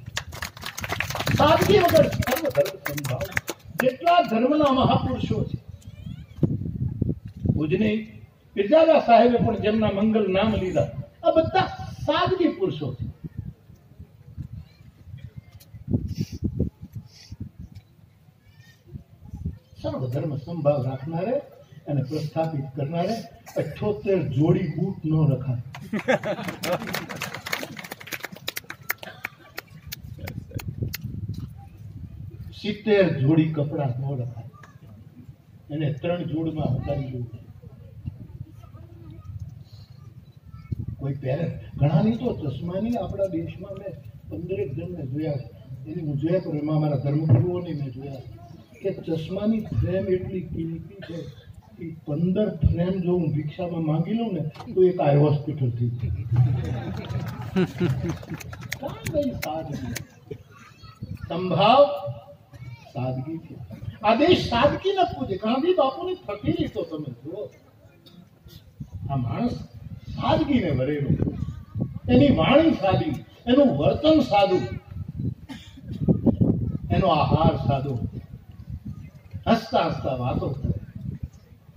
સાદગી વગર સર્વ ધર્મ સંભાવ. જેટલા ધર્મના મહાપુરુષો છે, પૂજની પીરજાદા સાહેબે પણ જેમના મંગલ નામ લીધા, આ બધા સાદગી પુરુષો છે. સર્વ ધર્મ સંભાવ રાખનારે અને પ્રસ્થાપિત કરનારે 78 જોડી બૂટ ન રખાય. 70 જોડી કપડા ન રખાય. એને 3 જોડમાં ઉતારી લેવું. કોઈ પહેરે ઘણાની તો ચશ્માની આપણા દેશમાં મેં 15 જણને જોયા છે. એની હું જોયા કરું, એમાં મારા ધર્મગુરુઓને મેં જોયા કે ચશ્માની ફ્રેમ એટલી કિંમતી છે કે 15 ફ્રેમ જો હું ભિક્ષામાં માંગી લઉં ને તો એક આ હોસ્પિટલ થઈ સાદગી સંભાવ સાદગી છે. આ દેશ સાદગી ન પૂજે. ગાંધી બાપુની ફકીરી તો તમે જુઓ. આ માણસ સાદગીને વરેલો, એની વાણી સાદી, એનું વર્તન સાદું, એનો આહાર સાદો, હસતા હસતા વાતો કરે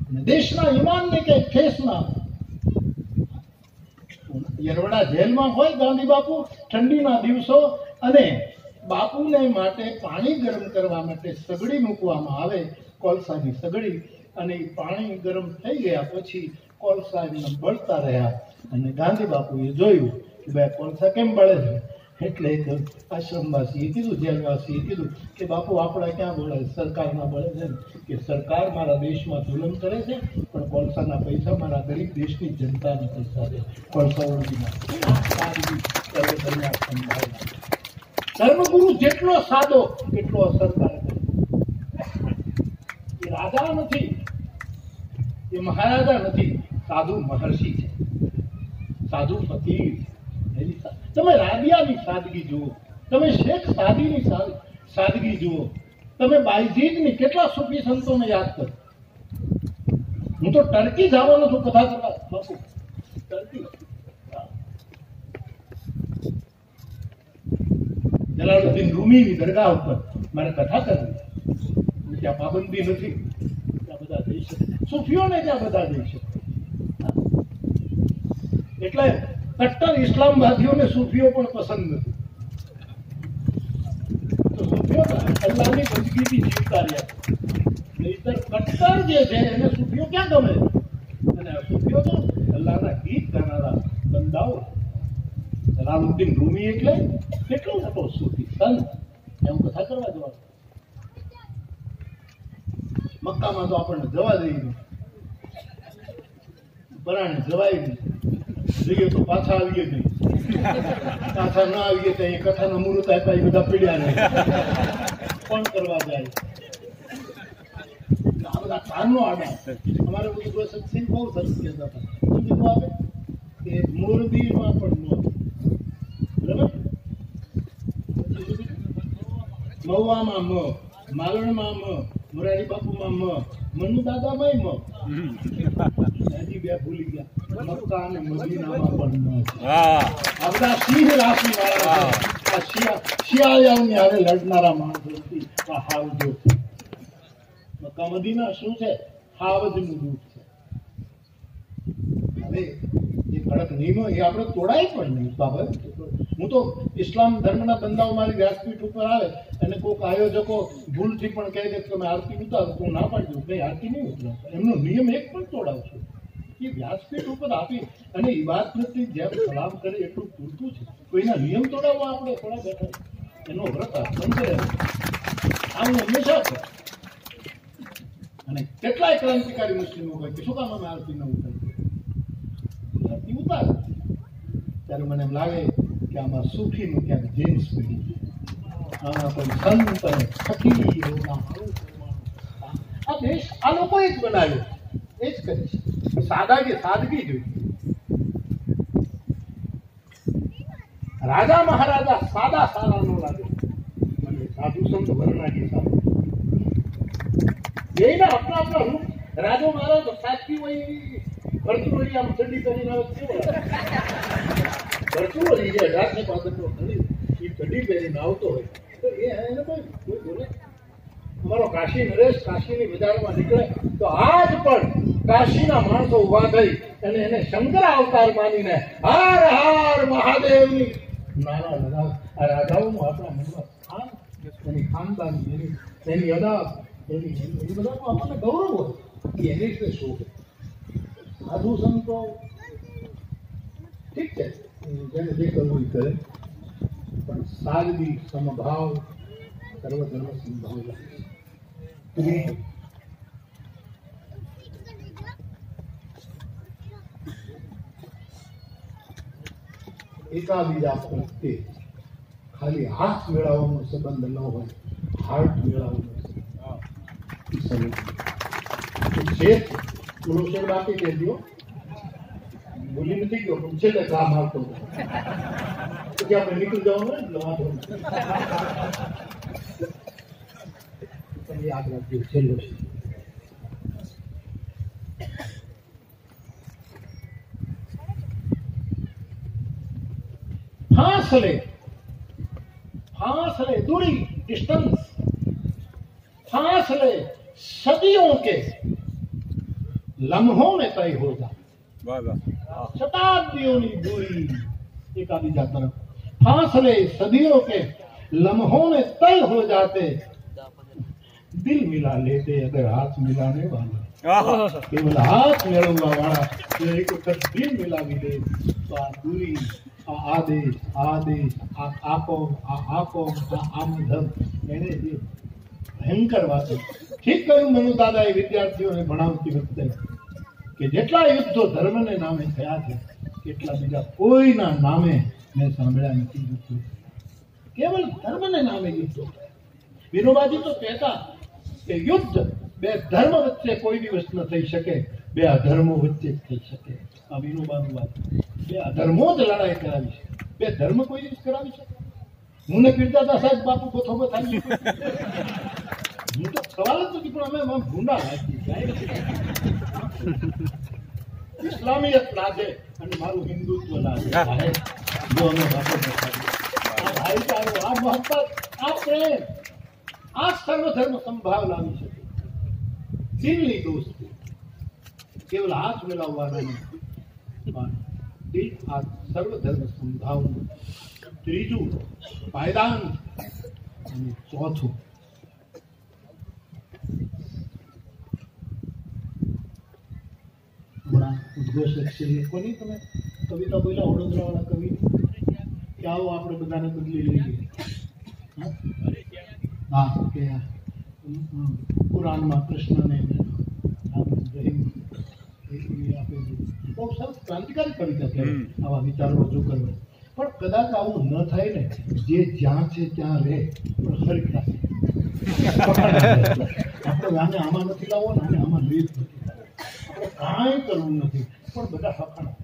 અને દેશના ઈમાનને કે ઠેસ ના. યરવડા જેલમાં હોય ગાંધી બાપુ ઠંડીના દિવસો અને બાપુને માટે પાણી ગરમ કરવા માટે સગડી મૂકવામાં આવે, કોલસાની સગડી, અને પાણી ગરમ થઈ ગયા પછી કોલસા એમને બળતા રહ્યા અને ગાંધી બાપુએ જોયું કે ભાઈ કોલસા કેમ બળે છે. એટલે એક આશ્રમવાસીએ કીધું, જેલવાસીએ કીધું કે બાપુ આપણા ક્યાં બળે, સરકારના બળે છે કે સરકાર મારા દેશમાં જુલમ કરે છે પણ કોલસાના પૈસા મારા ગરીબ દેશની જનતાના પૈસા છે. કોલસા ઓળખીના ધર્મગુરુ જેટલો સાદો એટલો અસરકારક. એ રાજા નથી, એ મહારાજા નથી, સાધુ મહર્ષિ છે, સાધુ ફકીર. તમે રાબિયાની સાદગી જુઓ, તમે શેખ સાદીની સાદગી જુઓ, તમે બાયજીદની કેટલા સૂફી સંતોને યાદ કરો. હું તો ટર્કી જવાનો છું કથા કરવા બાપુ. ટર્કી જલાલુદ્દીન રૂમીની દરગાહ ઉપર મારે કથા કરવી. ત્યાં પાબંદી નથી, ત્યાં બધા જઈ શકે, સૂફીઓને ત્યાં બધા જઈ શકે. એટલે કટ્ટર ઇસ્લામવાદીઓને સૂફીઓ પણ પસંદ નથી. તો સૂફીઓ અલ્લાહની બંદગીથી જીવતા રહ્યા. નહીતર કટ્ટર જે છે એને સૂફીઓ ક્યાં ગમે? અને સૂફીઓ તો અલ્લાહના ગીત ગાનારા બંદાઓ. જલાલુદ્દીન રૂમી એટલે કેટલો મોટો સૂફી સંત. એમ કથા કરવા જવાનું. મક્કામાં તો આપણને જવા દઈએ નહીં, પરાણે જવાય નહીં, જઈએ તો પાછા આવીએ નહીં, પાછા ના આવીએ તો અહીં કથાના મુહૂર્ત આપ્યા એ બધા પીડ્યા નહીં, કોણ કરવા જાય? આ બધા કારનો આડા. અમારે બધું સત્સંગ બહુ સરસ કહેતા હતા. શું કીધું આવે કે મોરબીમાં પણ નો, બરાબર, મહુવામાં મ, માલણમાં મ, મોરારી બાપુમાં મ, મનુ દાદામાં મ. હજી બે ભૂલી ગયા, મક્કા અને મદીનામાં પણ મ. આ બધા સિંહ રાશિ વાળા છે. આ શિયાળાઓની હારે લડનારા માણસો નથી. આ હાવજો. મક્કા મદીના શું છે? હાવજનું રૂપ છે. હવે જે કડક નિયમો એ આપણે તોડાય પણ નહીં બાબત. હું તો ઇસ્લામ ધર્મના બંદાઓ મારી વ્યાસપીઠ ઉપર આવે અને કોઈક આયોજકો ભૂલથી પણ કહે કે તમે આરતી ઉતારો, હું ના પાડી દઉં, ભાઈ આરતી નહીં ઉતારતા. એમનો નિયમ એક પણ તોડાવશો. એ વ્યાસપીઠ ઉપર આપી અને ઇબાદત પ્રત્યે જેમ સલામ કરે એટલું પૂરતું છે. કોઈના નિયમ તોડાવવા આપણે થોડા બેઠા એનો વ્રત આચરણ કરે. આમ હંમેશા છે. અને કેટલાય ક્રાંતિકારી મુસ્લિમો કહે કે શું કામ અમે આરતી ન ઉતારી? આરતી ઉતાર. ત્યારે મને એમ લાગે કે આમાં સૂફીનું ક્યાંક જીન્સ પડી છે. આમાં કોઈ સંત અને ફકીર આ દેશ આ લોકોએ જ બનાવ્યો, એ જ કરીશ. સાદગી જોઈએ. રાજા મહારાજા સાદા સારા નો લાગે અને સાધુ સંત વરરાજી સારું. બેયના આપણા આપણા રૂપ. રાજો મહારાજ સાચી હોય ભરતુરી આમ ઠંડી કરીને આવે કેવો ભરતુરી જે 1865 નો ખરીદ એ ઠંડી પહેરીને આવતો હોય તો એને કોઈ બોલે. અમારો કાશી નરેશ કાશીની બજારમાં નીકળે તો આજ પણ કાશીના માણસો ઉભા થઈ અને એને શંકર અવતાર માનીને હર હર મહાદેવની નારા લગાવે. આ રાજાઓનું આપણા મનમાં સ્થાન, એની ખાનદાની, એની અદા, એની બધાનું આપણને ગૌરવ હોય. એની રીતે શોભે. સાધુ સંતો ઠીક છે, જેને જે કરવું એ કરે, પણ સાદગી, સમભાવ, સર્વધર્મ સમભાવ. એકાબીજા પ્રત્યે ખાલી હાથ મેળવવાનો સંબંધ ન હોય, હાર્ટ મેળવવાનો સંબંધ. શેર બાકી કહી દો, ભૂલી નથી ગયો પણ છે ને કામ આવતો પછી આપણે નીકળી જવાનું એટલે વાંધો યાદ રાખજો. છેલ્લો છે फासले दूरी, डिस्टेंस, फासले सदियों के लम्हों में तय हो जाते, शताब्दियों की दूरी एकाबीजा तरफ. फासले सदियों के लम्हों में तय हो जाते, दिल मिला लेते अगर हाथ मिलाने वाला. केवल हाथ मेळववा वाला एक वखत दिल मिलावी दे तो आ दूरी, આ આદેશ આ આપો આ મુજબ એને જે ભયંકર વાતો. ઠીક કહ્યું મનુ દાદાએ વિદ્યાર્થીઓને ભણાવતી વખતે કે જેટલા યુદ્ધો ધર્મને નામે થયા છે કેટલા બીજા કોઈના નામે મેં સાંભળ્યા નથી. યુદ્ધો કેવલ ધર્મને નામે યુદ્ધો. વિનોબાજી તો કહેતા કે યુદ્ધ બે ધર્મ વચ્ચે કોઈ દિવસ ન થઈ શકે, બે અધર્મો વચ્ચે જ થઈ શકે. આ વિનોબાનું વાત. બે અધર્મો જ લડાઈ કરાવી છે, બે ધર્મ કોઈ દિવસ કરાવી શકે? હું ને પીરદાદા સાહેબ બાપુ ગોથો ગોથાવી હું તો સવાલ જ નથી, પણ અમે ભૂંડા લાગી ઇસ્લામિયત લાગે અને મારું હિન્દુત્વ લાગે. જો અમે બાપુ આ ભાઈચારો, આ મોહબ્બત, આ પ્રેમ, આ સર્વધર્મ સંભાવ લાવી શકે. દિલની દોસ્તી કેવલ હાથ મેળવવાના નહીં, દિલ આ સર્વધર્મ સંભાવનું. ત્રીજું પાયદાન અને ચોથું ઉદ્ઘોષક છે. કોની તમે કવિતા બોલ્યા વડોદરા વાળા કવિ કે આવો આપણે બધાને બદલી લઈએ. હા કે કુરાનમાં કૃષ્ણને બહુ સરસ ક્રાંતિકારી કવિતા કહેવાય આવા વિચારો રજૂ કરવા. પણ કદાચ આવું ન થાય ને, જે જ્યાં છે ત્યાં રહે પણ ખરીદતા આપણે આને આમાં નથી લાવવો ને આમાં લઈ જ નથી, આપણે કાંઈ કરવું નથી પણ બધા ફકાણા.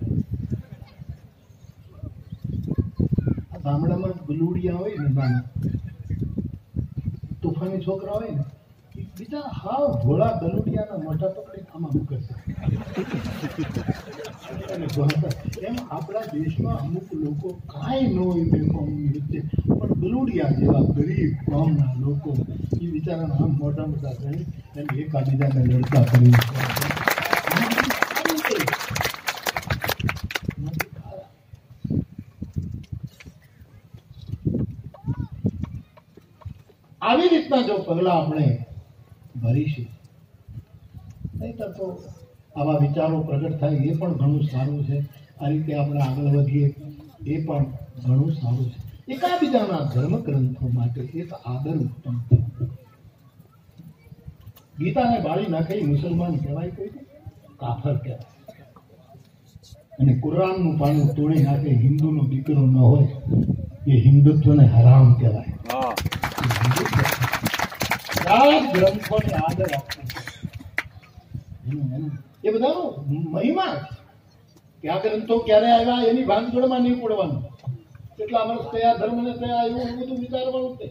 ગામડામાં ગલુડિયા હોય ને, નાના તોફાની છોકરા હોય ને, બીજા હાવ ભોળા ગલુડિયાના મોઢા પકડી આમાં મૂકે છે. એમ આપણા દેશમાં અમુક લોકો કાંઈ ન હોય બે કોમની વચ્ચે, પણ ગલુડિયા જેવા ગરીબ કોમના લોકો એ બિચારાના આમ મોટા મોટા થઈ એમ એકાબીજાને લડતા કરી. આવી રીતના જો પગલા આપણે ભરીશું, નહીંતર તો આવા વિચારો પ્રગટ થાય એ પણ ઘણું સારું છે. આ રીતે આપણે આગળ વધીએ એ પણ ઘણું સારું છે. એકાબીજાના ધર્મ ગ્રંથો માટે એક આદર ઉત્પન્ન થયો. ગીતાને બાળી નાખે મુસલમાન કહેવાય કોઈ કાફર કહેવાય. અને કુરાનનું પાનું તોડી નાખે હિન્દુનો દીકરો ન હોય એ હિન્દુત્વને હરામ કહેવાય. આ ગ્રંથોને આદર આપવો એ બધાનો મહિમા કે આ ગ્રંથો ક્યારે આવ્યા એની ભાનગડમાં નહીં પડવાનું. કેટલા વર્ષ કયા ધર્મને કયા આવ્યું એ બધું વિચારવાનું છે.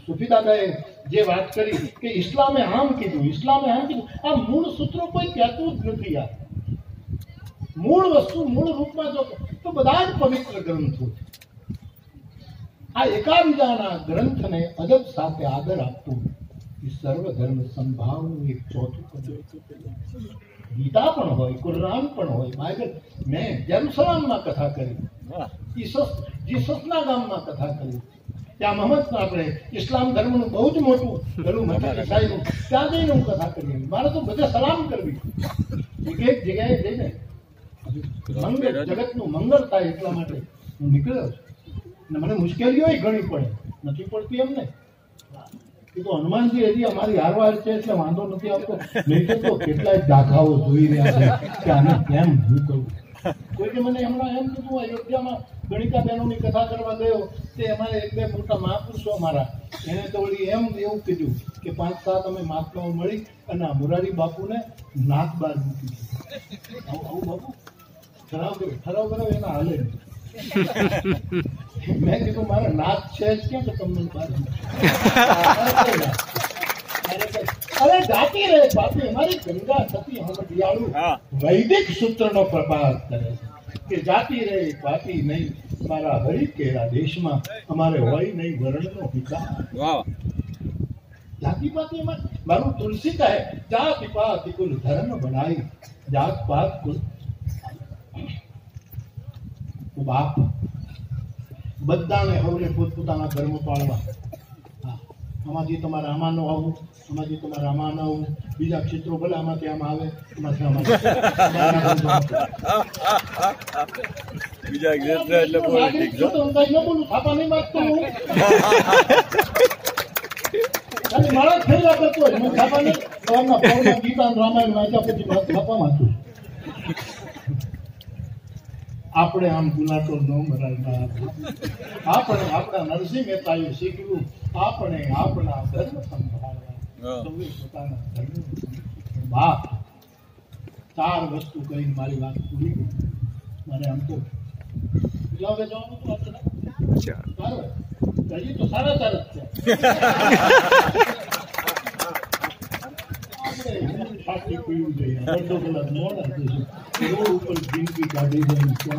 સુફી દાદાએ જે વાત કરી કે ઇસ્લામે આમ કીધું, ઇસ્લામે આમ કીધું, આ મૂળ સૂત્રો કોઈ કહેતું જ નથી. યાર મૂળ વસ્તુ મૂળ રૂપમાં જો તો બધા જ પવિત્ર ગ્રંથો છે. આ એકાબીજાના ગ્રંથને અદબ સાથે આદર આપતો એ સર્વધર્મ સંભાવનું એક ચોથું પદ. ગીતા પણ હોય, કુરાન પણ હોય, બાઇબલ. મેં જેરુસલામમાં કથા કરી, જીસસના ગામમાં કથા કરી, ત્યાં મોહમ્મદ આપણે ઇસ્લામ ધર્મનું બહુ જ મોટું ઘણું મોટું ઈસાઈનું ત્યાં જઈને હું કથા કરી. મારે તો બધે સલામ કરવી, એક જગ્યાએ જઈને મંગળ જગતનું મંગળ થાય એટલા માટે હું નીકળ્યો છું. અને મને મુશ્કેલીઓ ઘણી પડે, નથી પડતી એમને. એ તો હનુમાનજી હજી અમારી હારવાર છે એટલે વાંધો નથી આવતો. નહીં તો કેટલાય દાખાઓ જોઈ રહ્યા છે કે આને કેમ હું કહું. કોઈને મને હમણાં એમ કીધું, અયોધ્યામાં ગણિકા બહેનોની કથા કરવા ગયો તે અમારે એક બે મોટા મહાપુરુષો અમારા, એને તો વળી એવું કીધું કે 5-7 અમે મહાત્માઓ મળી અને આ મોરારી બાપુને નાક બાર મૂકી દીધું. આવું બાપુ ઠરાવ કરો એના હાલે. મેં કીધું મારા નાક છે જ ક્યાં કે તમને બાર. અરે જાતી રહે બાપી, અમારી ગંગા સતી હમડિયાળુ વૈદિક સૂત્રનો પ્રભાવ કરે છે કે જાતી રહે બાપી નહીં મારા હરિ કેરા દેશમાં અમારે હોય નહીં વર્ણનો વિચાર. જાતિ પાતી મારું તુલસી કહે જાતિ પાતિ કુલ ધર્મ બનાઈ જાત પાત કુલ. બાપ બધાને હવે પોતપોતાના ધર્મ પાળવા. આમાંથી તમારે આમાં ન આવવું, આમાંથી તમારે આમાં ન આવવું, બીજા ક્ષેત્રો ભલે આમાંથી આમાં આવે, એમાંથી આમાં બીજા ક્ષેત્ર એટલે ન બોલું થાપા નહીં માગતો હું. મારા થયેલા કરતો હોય હું થાપા નહીં. સવારના પૌર્ણ ગીતા રામાયણ વાંચ્યા પછી થાપા વાંચું. આપણે આમ ગુનાટો ન મરાય. આપણે આપણા નરસિંહ મહેતાએ શીખવ્યું આપણે આપણા ધર્મ સંભાળવા. પોતાના ધર્મ. બાપ 4 વસ્તુ કહીને મારી વાત પૂરી કરી. મારે આમ તો જવાબ જવાનું તો હજી તો 4.5 જ છે. આપણે પીવું જોઈએ, અડધો કલાક મોડા થશે રોડ ઉપર જિંદગી કાઢી જાય.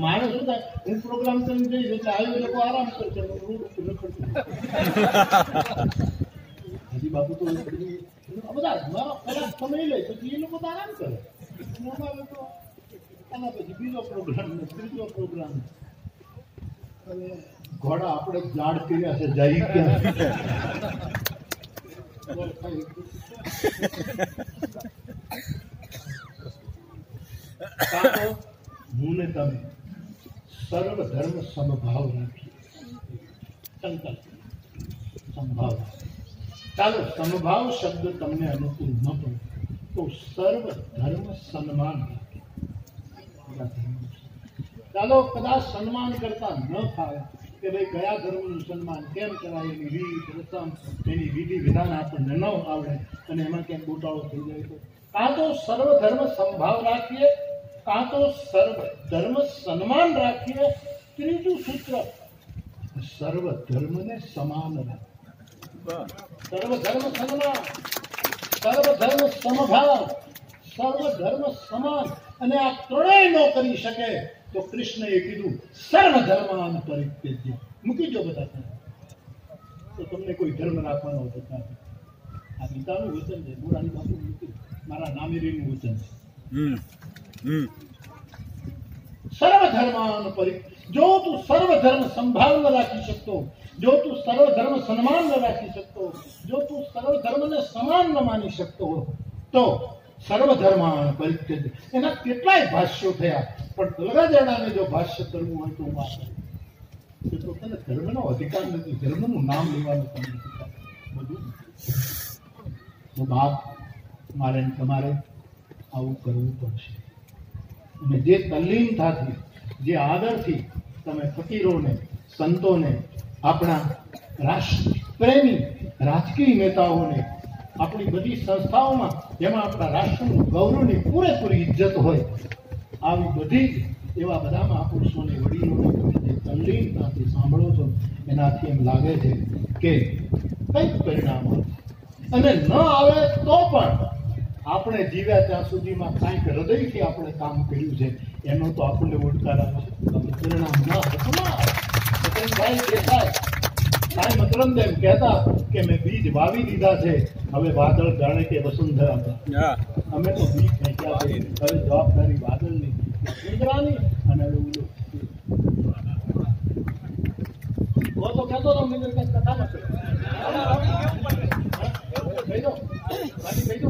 મારે શું થાય, હું પ્રોગ્રામ કરીને જઈશ એટલે આવી લોકો આરામ કરશે, રોડ ઉપર રખડશે. હજી બાપુ તો બધા કલાક સમય લે પછી એ લોકો તો આરામ કરે. અમારે તો આના પછી બીજો પ્રોગ્રામ ને ત્રીજો પ્રોગ્રામ. ઘોડા આપણે જાડ કર્યા છે જઈ ક્યાં. હું ને તમે સર્વ ધર્મ સમભાવ રાખીએ. સંકલ્પ સમભાવ. ચાલો સમભાવ શબ્દ તમને અનુકૂળ ન પડે તો સર્વ ધર્મ સન્માન રાખીએ. ચાલો કદાચ સન્માન કરતા ન થાય કે ભાઈ કયા ધર્મનું સન્માન કેમ કરાય, એની રીત રસમ એની વિધિ વિધાન આપણને ન આવડે અને એમાં ક્યાંક ગોટાળો થઈ જાય તો કાં તો સર્વ ધર્મ સંભાવ રાખીએ, કાં તો સર્વ ધર્મ સન્માન રાખીએ. ત્રીજું સૂત્ર સર્વ ધર્મને સમાન રાખીએ. સર્વ ધર્મ સન્માન, સર્વ ધર્મ સમભાવ, સર્વ ધર્મ સમાન. અને આ ત્રણેય ન કરી શકે તો કૃષ્ણએ કીધું સર્વ ધર્માન પરિત્યજ્ય. મૂકી જો બધા તો તમને કોઈ ધર્મ રાખવાનો હોતા નથી. આ ગીતાનું વચન છે, મોરારી બાપુ મૂકી મારા નામેરીનું વચન છે. સર્વ ધર્માન પરિત્યજ્ય. જો તું સર્વ ધર્મ સંભાળ ન રાખી શકતો, જો તું સર્વ ધર્મ સન્માન ન રાખી શકતો, જો તું સર્વ ધર્મને સમાન ન માની શકતો તો સર્વ ધર્માન પરિત્યજ્ય. એના કેટલાય ભાષ્યો થયા, પણ દલગાજરડાને જો ભાષ્ય કરવું હોય તો વાત તો તને ધર્મનો અધિકાર નથી, ધર્મનું નામ લેવાનો તમને અધિકાર બધું. તો બાપ મારે તમારે આવું કરવું પડશે. અને જે તલ્લીનતાથી, જે આદરથી તમે ફકીરોને, સંતોને, આપણા રાષ્ટ્રપ્રેમી રાજકીય નેતાઓને, આપણી બધી સંસ્થાઓમાં જેમાં આપણા રાષ્ટ્રનું ગૌરવની પૂરેપૂરી ઇજ્જત હોય, આવી બધી જ એવા બધા મહાપુરુષોને, વડીલોને જે તલ્લીનતાથી સાંભળો છો, એનાથી એમ લાગે છે કે કંઈક પરિણામ આવે. અને ન આવે તો પણ આપણે જીવ્યા ત્યાં સુધીમાં કાંઈક હૃદયથી આપણે કામ કર્યું છે એનો તો આપણને ઓળખાર આવે છે. પરિણામ ના હતું સાંઈ મકરંદ એમ કહેતા કે મેં બીજ વાવી દીધા છે, હવે વાદળ જાણે કે વસુંધરા. અમે તો બીજ ફેંક્યા છે, હવે જવાબદારી વાદળની, વસુંધરાની. અને હવે वो तो कहते हो मित्र का कथा मत भेजो बाकी भेजो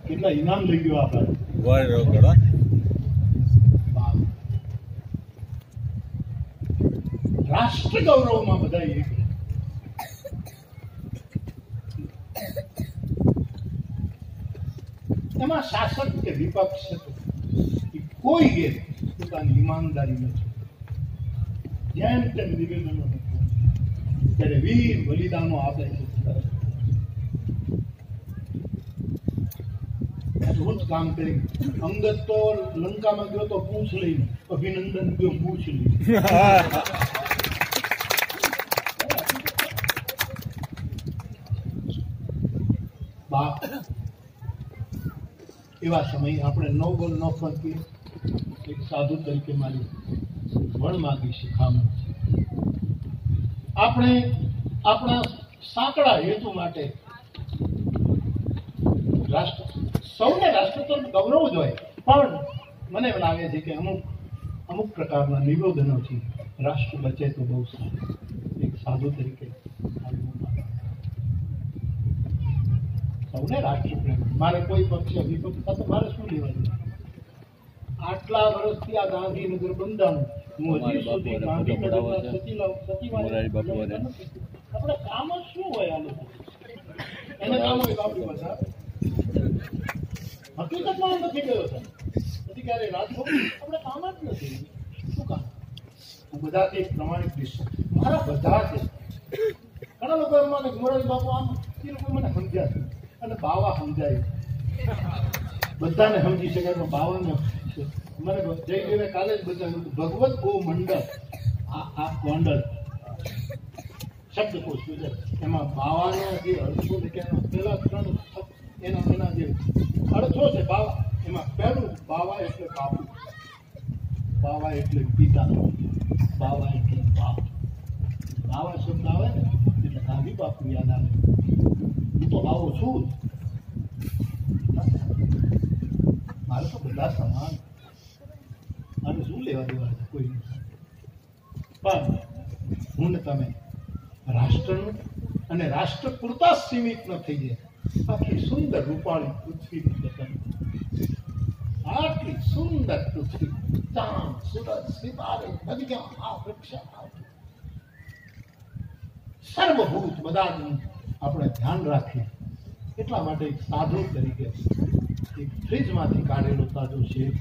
કેટલા ઇનામ લઈ ગયો આપણે રાષ્ટ્ર ગૌરવમાં બધા એક. એમાં શાસક કે વિપક્ષ કોઈ ગેર પોતાની ઈમાનદારી નથી. જેમ તેમ નિવેદનો નથી, ત્યારે વીર બલિદાનો આપે છે. રોજ કામ કરી. અંગદ તો લંકામાં ગયો તો પૂછ લઈને, અભિનંદન ગયો પૂછ લઈ. એવા સમયે આપણે નો બોલ નો ફરકી એક સાધુ તરીકે મારી વણમાગી શિખામણ છે. આપણે આપણા સાંકડા હેતુ માટે સૌને રાષ્ટ્ર તરફ ગૌરવ જ હોય, પણ મને એમ લાગે છે કે અમુક પ્રકારના નિવેદનોથી રાષ્ટ્ર બચે તો બહુ સારું. એક સાધુ તરીકે સૌને રાષ્ટ્રપ્રેમ. મારે કોઈ પક્ષ વિપક્ષ સાથે મારે શું લેવાનું? આટલા વર્ષથી આ ગાંધીનગર બંધાણું, હું હજી સુધી ગાંધીનગરના સચિવાલય આપણે કામ જ શું હોય? આ લોકો એને કામ હોય આપણી પાસે હકીકતમાં નથી ગયો છે, નથી ક્યારે રાજભોગ આપણે કામ જ નથી. શું કામ? હું બધાથી પ્રમાણિક દઈશ. મારા બધા છે. ઘણા લોકો એમ માને મોરારી બાપુ આમ, એ લોકો મને સમજ્યા છે અને બાવા સમજાય. બધાને સમજી શકાય પણ બાવાને મને જયદેવે કાલે જ બતાવ્યું ભગવત ગો મંડળ. આ ગોંડલ શબ્દકોશ એમાં બાવાના જે અર્થો પેલા ત્રણ એના જે અર્થો છે બાવા, એમાં પહેલું બાવા એટલે બાપુ, બાવા એટલે પિતા, બાવા એટલે બાપ. બાવા શબ્દ આવે ને એટલે ગાંધી બાપુ યાદ આવે. હું તો બાવો છું, મારે તો બધા સમાન. મારે શું લેવા દેવા છે કોઈ નથી. પણ હું ને તમે રાષ્ટ્રનું અને રાષ્ટ્ર પૂરતા સીમિત ન થઈ જાય. આટલી સુંદર રૂપાળી પૃથ્વી, આટલી સુંદર પૃથ્વી, ચાંદ, સૂરજ, સિતારે, નદીઓ, આ વૃક્ષ, સર્વભૂત બધા આપણે ધ્યાન રાખીએ. એટલા માટે એક સાધુ તરીકે એક ફ્રીજમાંથી કાઢેલો તાજો શેક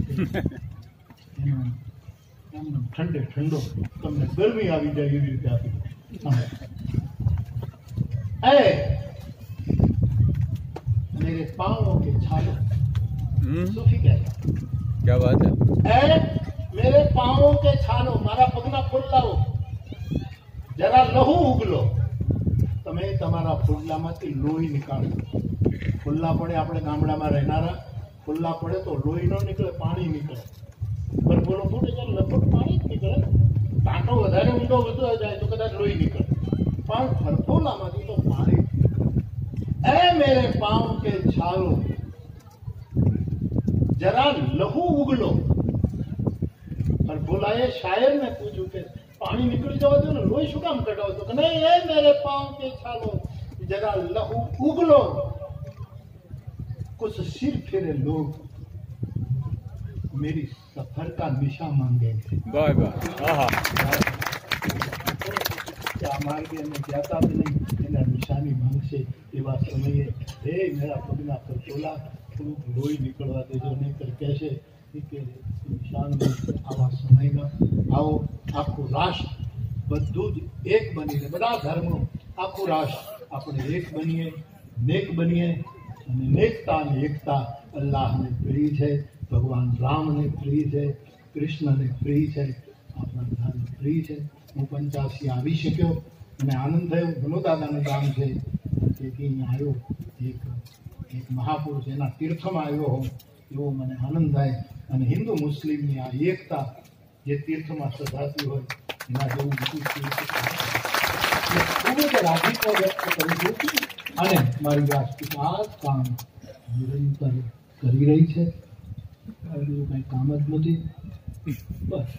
એમનો ઠંડે ઠંડો તમને ગરમી આવી જાય એવી રીતે આપી દો. मेरे पाँव के छालो, सूफी कहता क्या बात है? मेरे पाँव के छालो, मारा पगना फुल्लाओ, जरा लहू उगलो. તમે તમારા ફુલ્લામાંથી લોહી નીકાળો. ફુલ્લા પડે, આપણે ગામડામાં રહેનારા ફુલ્લા પડે તો લોહી ન નીકળે, પાણી નીકળે. પણ બોલો ફૂટે ત્યારે લગભગ પાણી જ નીકળે. કાંટો વધારે ઊંડો વધતો જાય તો કદાચ લોહી નીકળે, પણ ફરફોલામાંથી તો પાણી. ऐ मेरे पाँव के छालो, जरा लहू उगलो. और बोलाए शायर ने पूछू के पानी निकल जाओ तो लोही શું કામ કઢાવો? તો નહીં, એ મેરે પાँव के छालो, जरा लहू उगलो. कुछ सिर फिरे लोग मेरी सफर का दिशा मांगे बाय बाय आहा क्या मार्गे में जाता भी नहीं एना निशानी मांगશે એવા સમયે હે મેરા પગના પર તોલા થોડુંક લોહી નીકળવા દેજો નહીં કર કહેશે કે નિશાન આવા સમયમાં આવો આખું રાષ્ટ્ર બધું જ એક બનીને બધા ધર્મો આખું રાષ્ટ્ર આપણે એક બનીએ નેક બનીએ અને નેકતા અને એકતા અલ્લાહને પ્રિય છે ભગવાન રામને પ્રિય છે કૃષ્ણને પ્રિય છે આપણા બધાને પ્રિય છે હું 85 આવી શક્યો અને આનંદ થયો ઘણો દાદાનું ગામ છે તેથી અહીંયા આવ્યો એક મહાપુરુષ એના તીર્થમાં આવ્યો હોઉં એવો મને આનંદ થાય અને હિન્દુ મુસ્લિમની આ એકતા જે તીર્થમાં સધાતી હોય એના જેવું બીજું તીર્થ ખૂબ જ રાજીપો વ્યક્ત કરું છું અને મારી રાષ્ટ્રીય આ કામ નિરંતર કરી રહી છે બીજું કંઈ કામ જ નથી બસ